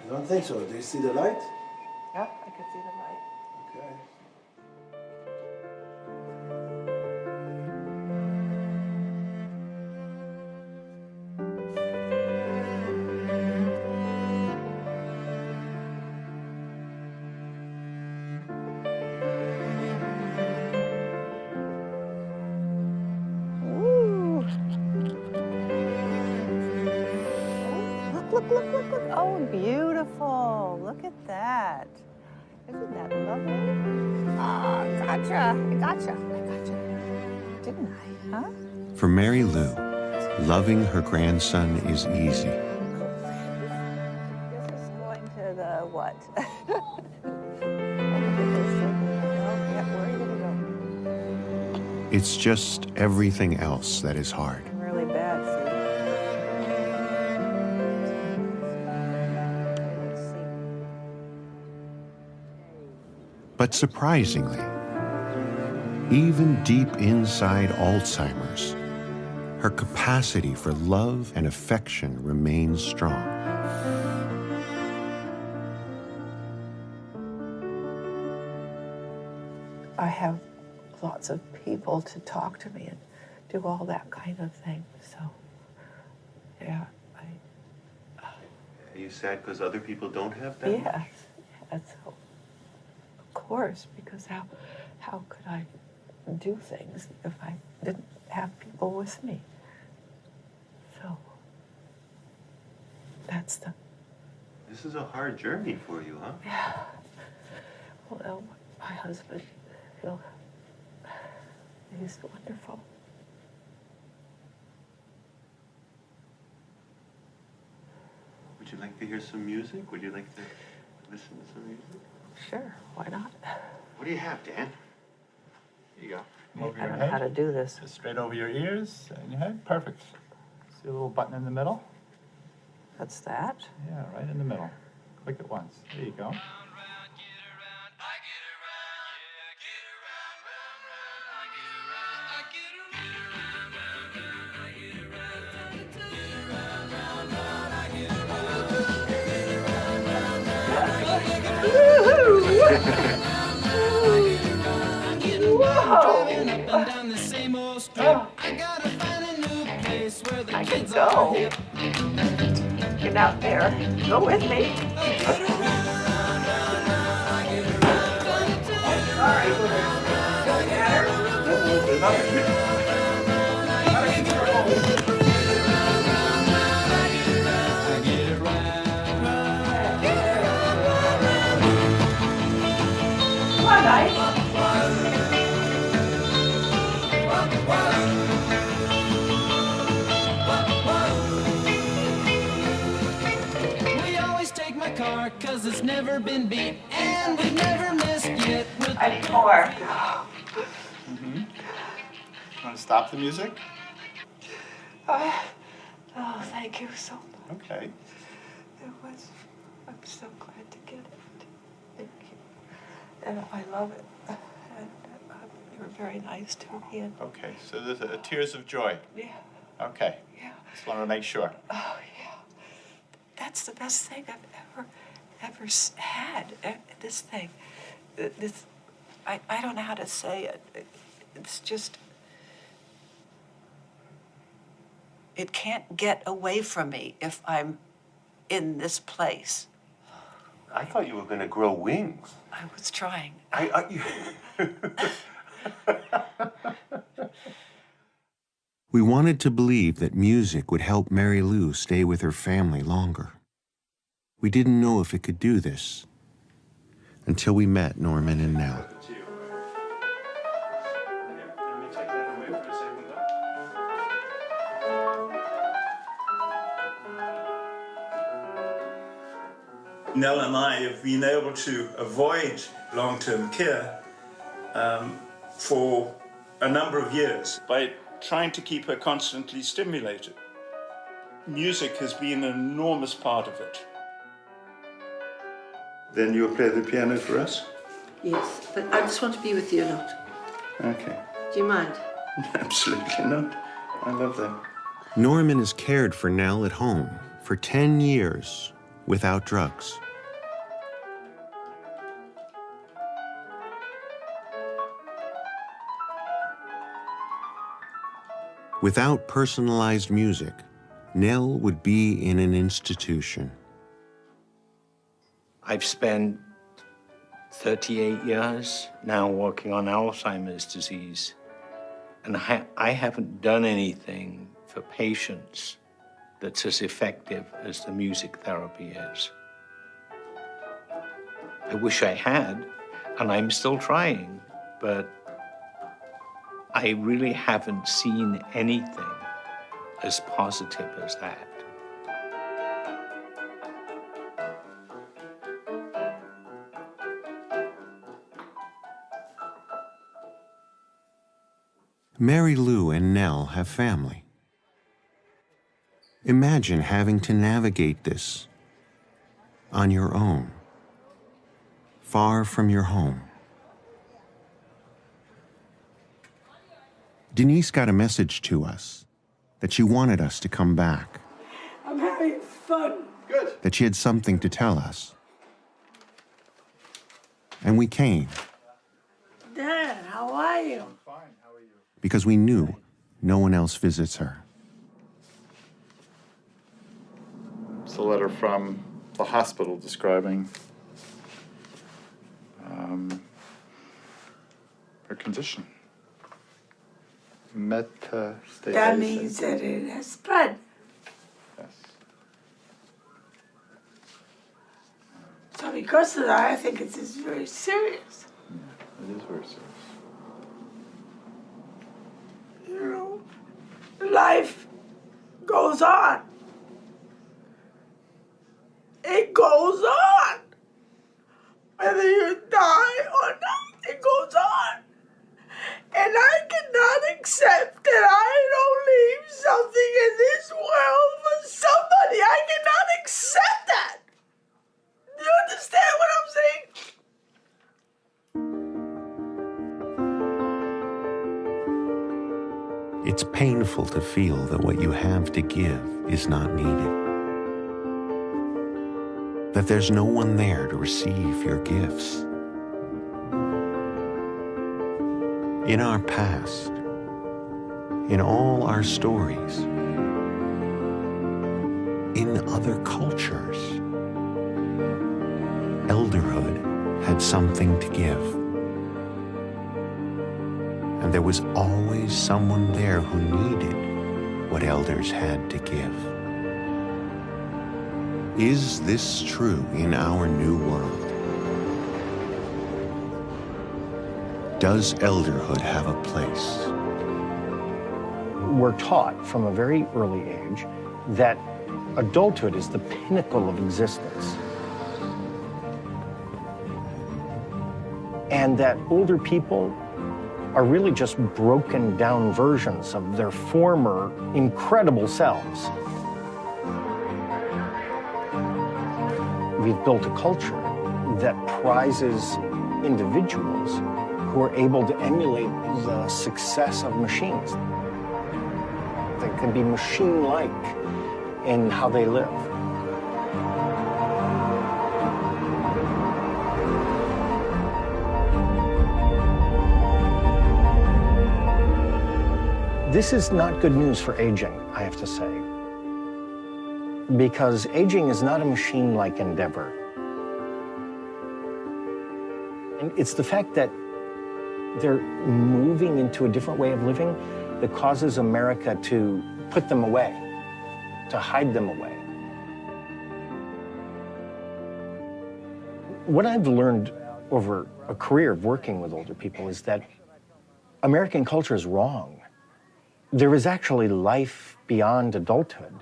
I don't think so. Do you see the light? Yeah, I could see the light. Okay. Look, look, look, look. Oh, beautiful. Look at that. Isn't that lovely? Ah, gotcha. I gotcha. Didn't I, huh? For Mary Lou, loving her grandson is easy. This is going to the what? It's just everything else that is hard. Really bad, see? But surprisingly, even deep inside Alzheimer's, her capacity for love and affection remains strong. I have lots of people to talk to me and do all that kind of thing, so, yeah, Are you sad because other people don't have that? yes, so, of course, because how could I do things if I didn't have people with me? So, that's the... This is a hard journey for you, huh? Yeah. Well, my husband, he's wonderful. Would you like to hear some music? Would you like to listen to some music? Sure, why not? What do you have, Dan? Here you go. I don't know how to do this. Just straight over your ears and your head. Perfect. See a little button in the middle? That's that? Yeah, right in the middle. Click it once. There you go. I can go. Get out there. Go with me. Come on, guys. Car, 'cause it's never been beat, and we've never missed yet with I'm poor. You want to stop the music? Oh, thank you so much. Okay. I'm so glad to get it. Thank you. And I love it. And you're very nice to me. And Okay, so there's tears of joy. yeah. Okay. Yeah. Just want to make sure. Oh, yeah. That's the best thing I've ever had. This thing. I don't know how to say it. It's just, it can't get away from me if I'm in this place. I thought you were going to grow wings. I was trying. We wanted to believe that music would help Mary Lou stay with her family longer. We didn't know if it could do this until we met Norman and Nell. Nell and I have been able to avoid long-term care for a number of years by trying to keep her constantly stimulated. Music has been an enormous part of it. Then you'll play the piano for us? Yes, but I just want to be with you a lot. Okay. Do you mind? Absolutely not. I love that. Norman has cared for Nell at home for 10 years without drugs. Without personalized music, Nell would be in an institution. I've spent 38 years now working on Alzheimer's disease, and I haven't done anything for patients that's as effective as the music therapy is. I wish I had, and I'm still trying, but I really haven't seen anything as positive as that. Mary Lou and Nell have family. Imagine having to navigate this on your own, far from your home. Denise got a message to us that she wanted us to come back, I'm having fun. Good. that she had something to tell us. And we came Dad, how are you? because we knew no one else visits her. It's a letter from the hospital describing her condition. Metastasis. That means that it has spread. Yes. So because of that, I think it's very serious. Yeah, it is very serious. You know, life goes on. It's painful to feel that what you have to give is not needed, that there's no one there to receive your gifts. In our past, in all our stories, in other cultures, elderhood had something to give. And there was always someone there who needed what elders had to give. Is this true in our new world? Does elderhood have a place? We're taught from a very early age that adulthood is the pinnacle of existence. And that older people are really just broken down versions of their former incredible selves. We've built a culture that prizes individuals who are able to emulate the success of machines. They can be machine-like in how they live. This is not good news for aging, I have to say, because aging is not a machine-like endeavor. And it's the fact that they're moving into a different way of living that causes America to put them away, to hide them away. What I've learned over a career of working with older people is that American culture is wrong. There is actually life beyond adulthood.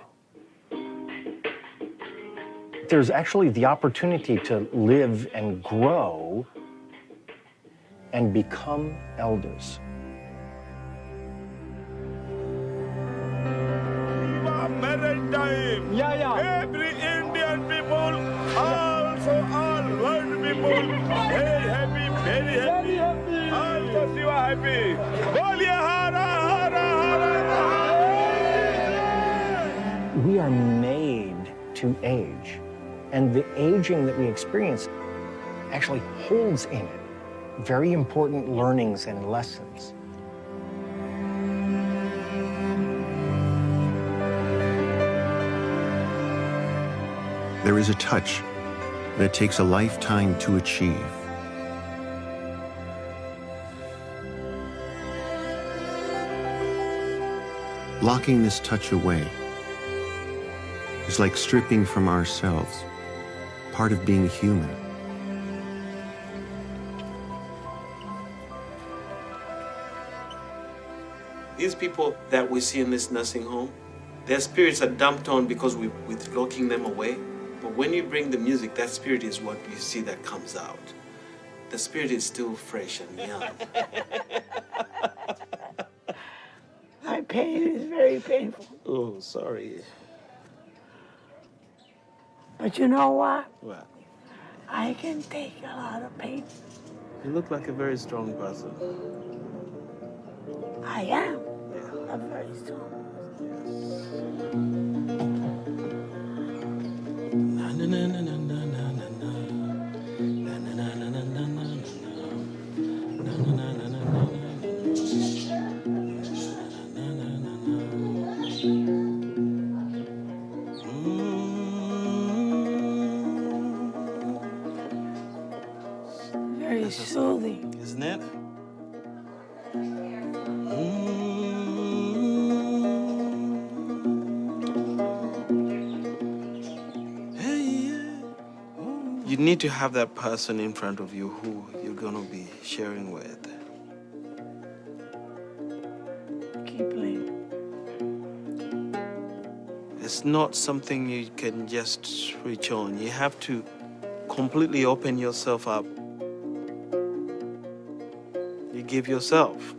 There's actually the opportunity to live and grow and become elders. Every Indian people, also all world people, very happy, very happy. Also you are happy. Bolia hara hara hara. We are made to age, and the aging that we experience actually holds in it very important learnings and lessons. There is a touch that takes a lifetime to achieve. Locking this touch away is like stripping from ourselves part of being human. These people that we see in this nursing home, their spirits are dumped on because we're locking them away. But when you bring the music, that spirit is what you see that comes out. The spirit is still fresh and young. My pain is very painful. Oh, sorry. But you know what? What? I can take a lot of pain. You look like a very strong person. I am a very strong person. Very soothing. Isn't it? You need to have that person in front of you who you're going to be sharing with. Keep playing. It's not something you can just switch on. You have to completely open yourself up. You give yourself.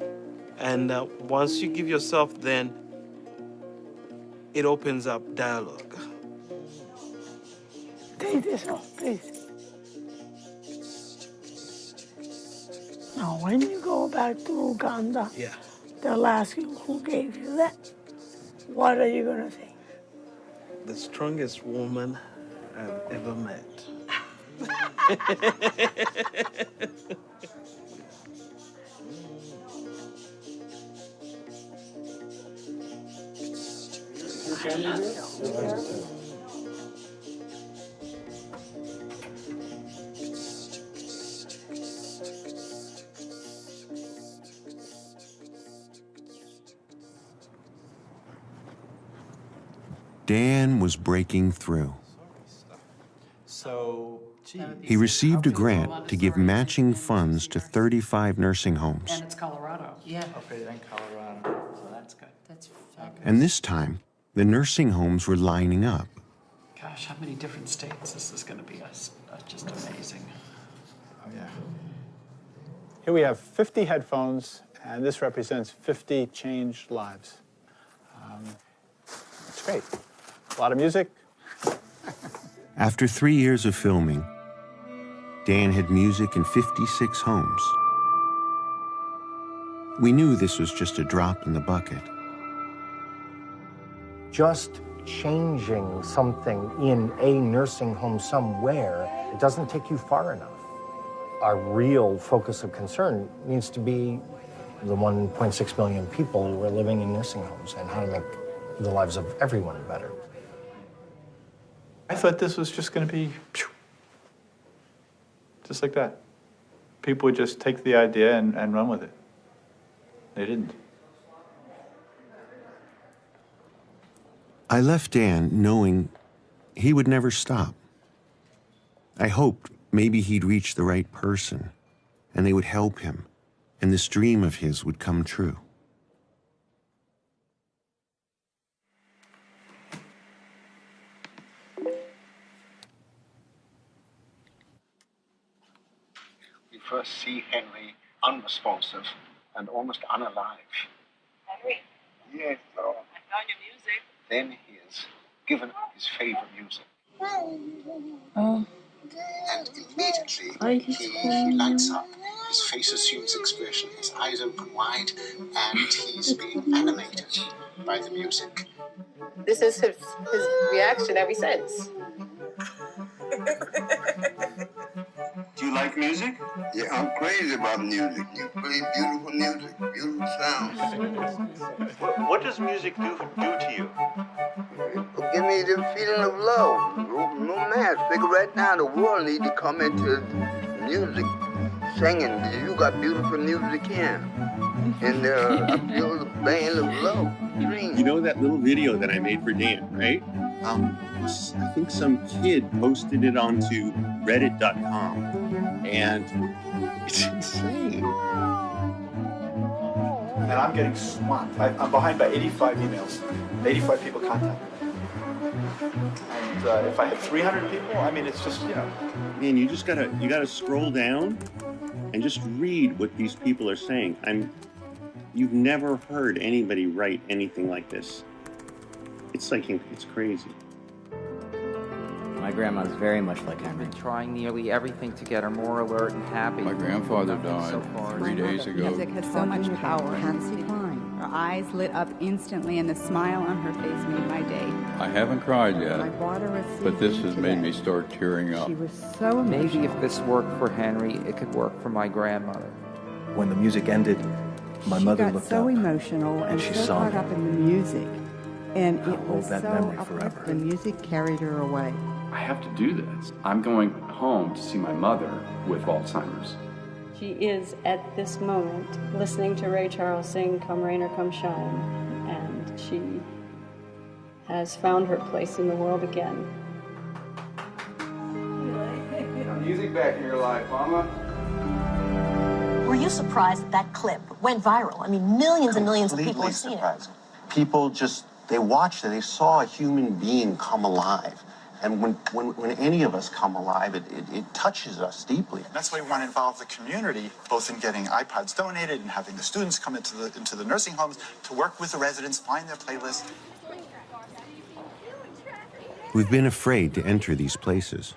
And once you give yourself, then it opens up dialogue. Take this off, please. Now, when you go back to Uganda, They'll ask you, who gave you that? What are you going to say? The strongest woman I've ever met. Dan was breaking through. So, He received a grant to give matching funds to 35 nursing homes. And it's Colorado. Yeah. okay, in Colorado. So that's good. That's fabulous. And this time, the nursing homes were lining up. Gosh, how many different states? This is going to be just amazing. Oh, yeah. Here we have 50 headphones, and this represents 50 changed lives. It's great. A lot of music. After 3 years of filming, Dan had music in 56 homes. We knew this was just a drop in the bucket. Just changing something in a nursing home somewhere, it doesn't take you far enough. Our real focus of concern needs to be the 1.6 million people who are living in nursing homes and how to make the lives of everyone better. I thought this was just going to be just like that. People would just take the idea and run with it. They didn't. I left Dan knowing he would never stop. I hoped maybe he'd reach the right person and they would help him and this dream of his would come true. We first see Henry unresponsive and almost unalive. Henry? Yes, Lord. I found your music. Then he is given his favorite music. Oh. And immediately he lights up. His face assumes expression, his eyes open wide, and he's being animated by the music. This is his reaction ever since. Do you like music? Yeah, I'm crazy about music. You play beautiful music, beautiful sounds. What does music do to you? Give me the feeling of love, romance. Figure right now the world needs to come into music, singing. You got beautiful music here. And I feel the band of love, dreams. You know that little video that I made for Dan, right? I think some kid posted it onto Reddit.com, and it's insane. And I'm getting swamped. I'm behind by 85 emails. 85 people contact me. And if I had 300 people, I mean, it's just, you know. Man, you gotta scroll down and just read what these people are saying. You've never heard anybody write anything like this. It's crazy. My grandma's very much like Henry. Trying nearly everything to get her more alert and happy. My grandfather died 3 days ago. Music has so much power. Patsy Cline. Her eyes lit up instantly, and the smile on her face made my day. I haven't cried yet, but this has made me today. start tearing up. She was so emotional. Maybe if this worked for Henry, it could work for my grandmother. When the music ended, my mother looked so up emotional and she so saw caught me. up in the music, and I'll it hold was that so memory uplifting. forever. The music carried her away. I have to do this. I'm going home to see my mother with Alzheimer's. She is, at this moment, listening to Ray Charles sing Come Rain or Come Shine, and she has found her place in the world again. Music back in your life, Mama. Were you surprised that clip went viral? I mean, millions and millions of people have seen it. People they watched it, they saw a human being come alive. And when any of us come alive, it touches us deeply. That's why we want to involve the community, both in getting iPods donated and having the students come into the nursing homes to work with the residents, find their playlists. We've been afraid to enter these places.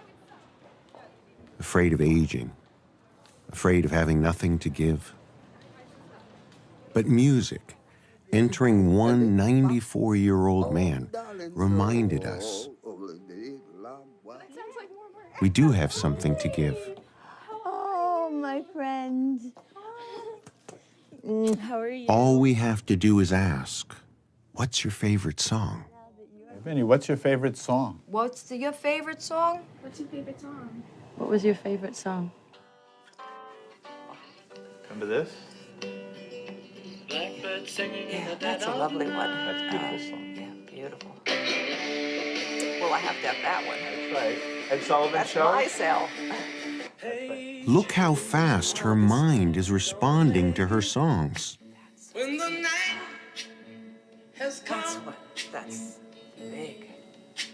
Afraid of aging. Afraid of having nothing to give. But music entering one 94-year-old man reminded us we do have something to give. Oh, my friend. How are you? All we have to do is ask, what's your favorite song? Vinny, what's your favorite song? What's your favorite song? What's your favorite song? What was your favorite song? Remember this? Yeah, that's a lovely one. That's a beautiful song. Yeah, beautiful. Well, I have to have that one. That's right. Ed Sullivan That's Show? my cell. Look how fast her mind is responding to her songs. When the night has come. That's big.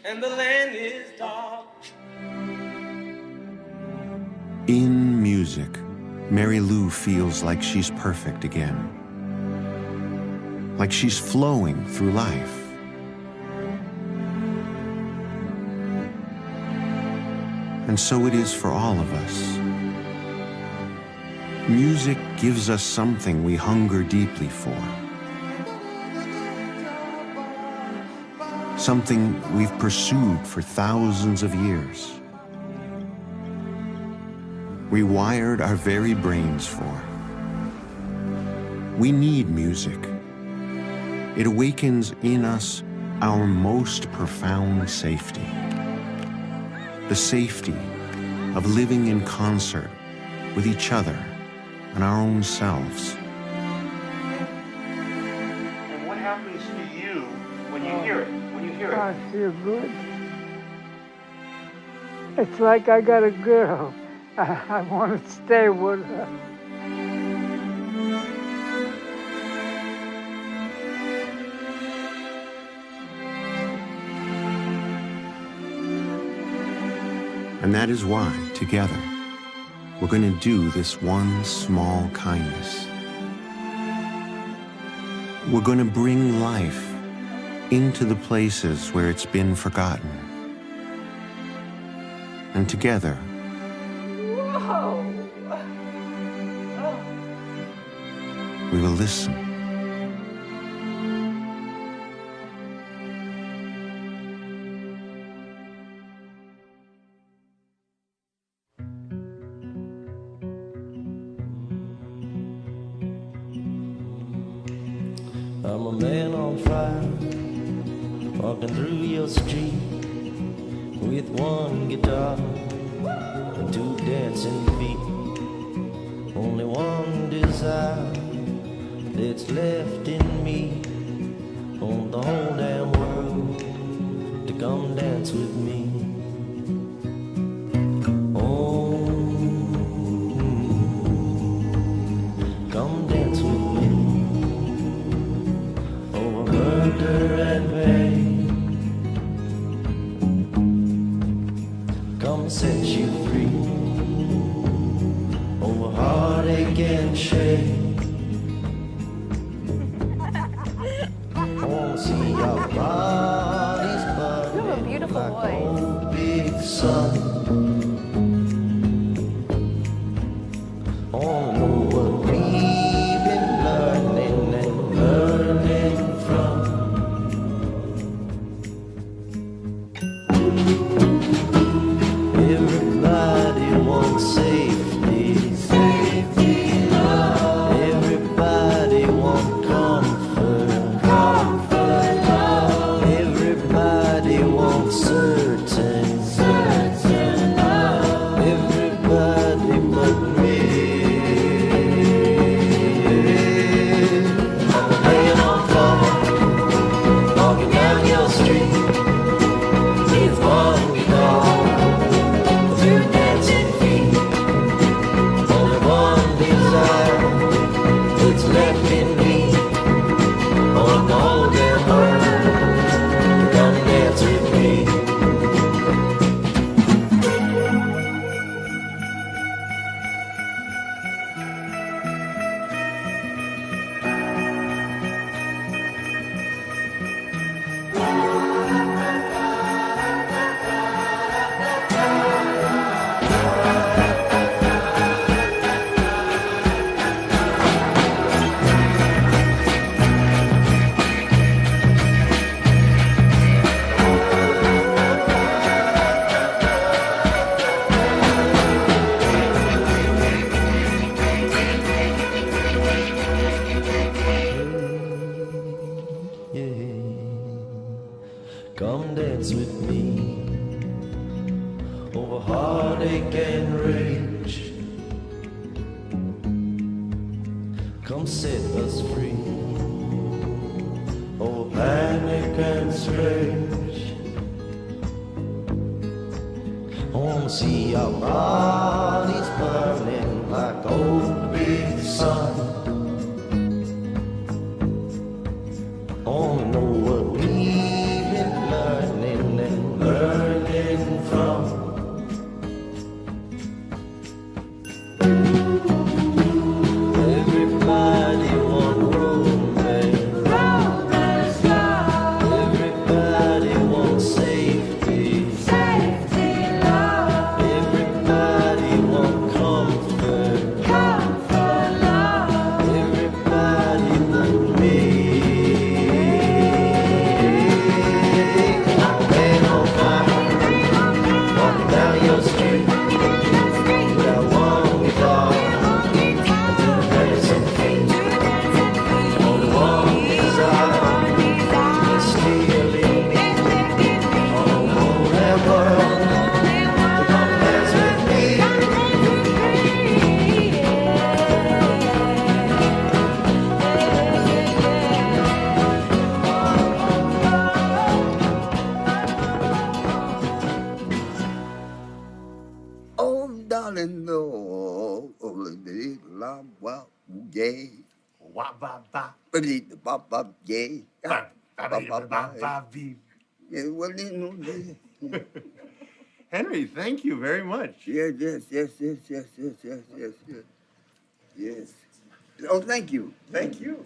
And the land is dark. In music, Mary Lou feels like she's perfect again. Like she's flowing through life. And so it is for all of us. Music gives us something we hunger deeply for. Something we've pursued for thousands of years. We wired our very brains for. We need music. It awakens in us our most profound safety. The safety of living in concert with each other and our own selves. And what happens to you when you hear it? When you hear it? I feel good. It's like I got a girl. I want to stay with her. And that is why, together, we're going to do this one small kindness. We're going to bring life into the places where it's been forgotten. And together, Whoa. we will listen. I'm a man on fire, walking through your street with one guitar and two dancing feet. Only one desire that's left in me. Want the whole damn world to come dance with me. Oh, come dance with me. Over murder and pain, come set you free. Over heartache and shame, I wanna see your bodies burning. You have a beautiful like voice. old big sun. I wanna know what we've been learning and learning from. Everybody wants safety. Safety, love. Everybody wants comfort. Comfort, love. Come dance with me over heartache and rage. Come set us free over panic and rage. I wanna see our bodies burning like old big sun. I wanna know what we've been learning and learning from. Everybody want romance. Romance love. Everybody wants safety. Safety love. Everybody want comfort. Comfort love. Everybody want me. Oh, darling, no. La wa yay. Wa ba ba. Ba ba yay. Ba ba ba ba. Yeah, well, you know. Henry, thank you very much. Yes. Yes. Oh, thank you. Thank you.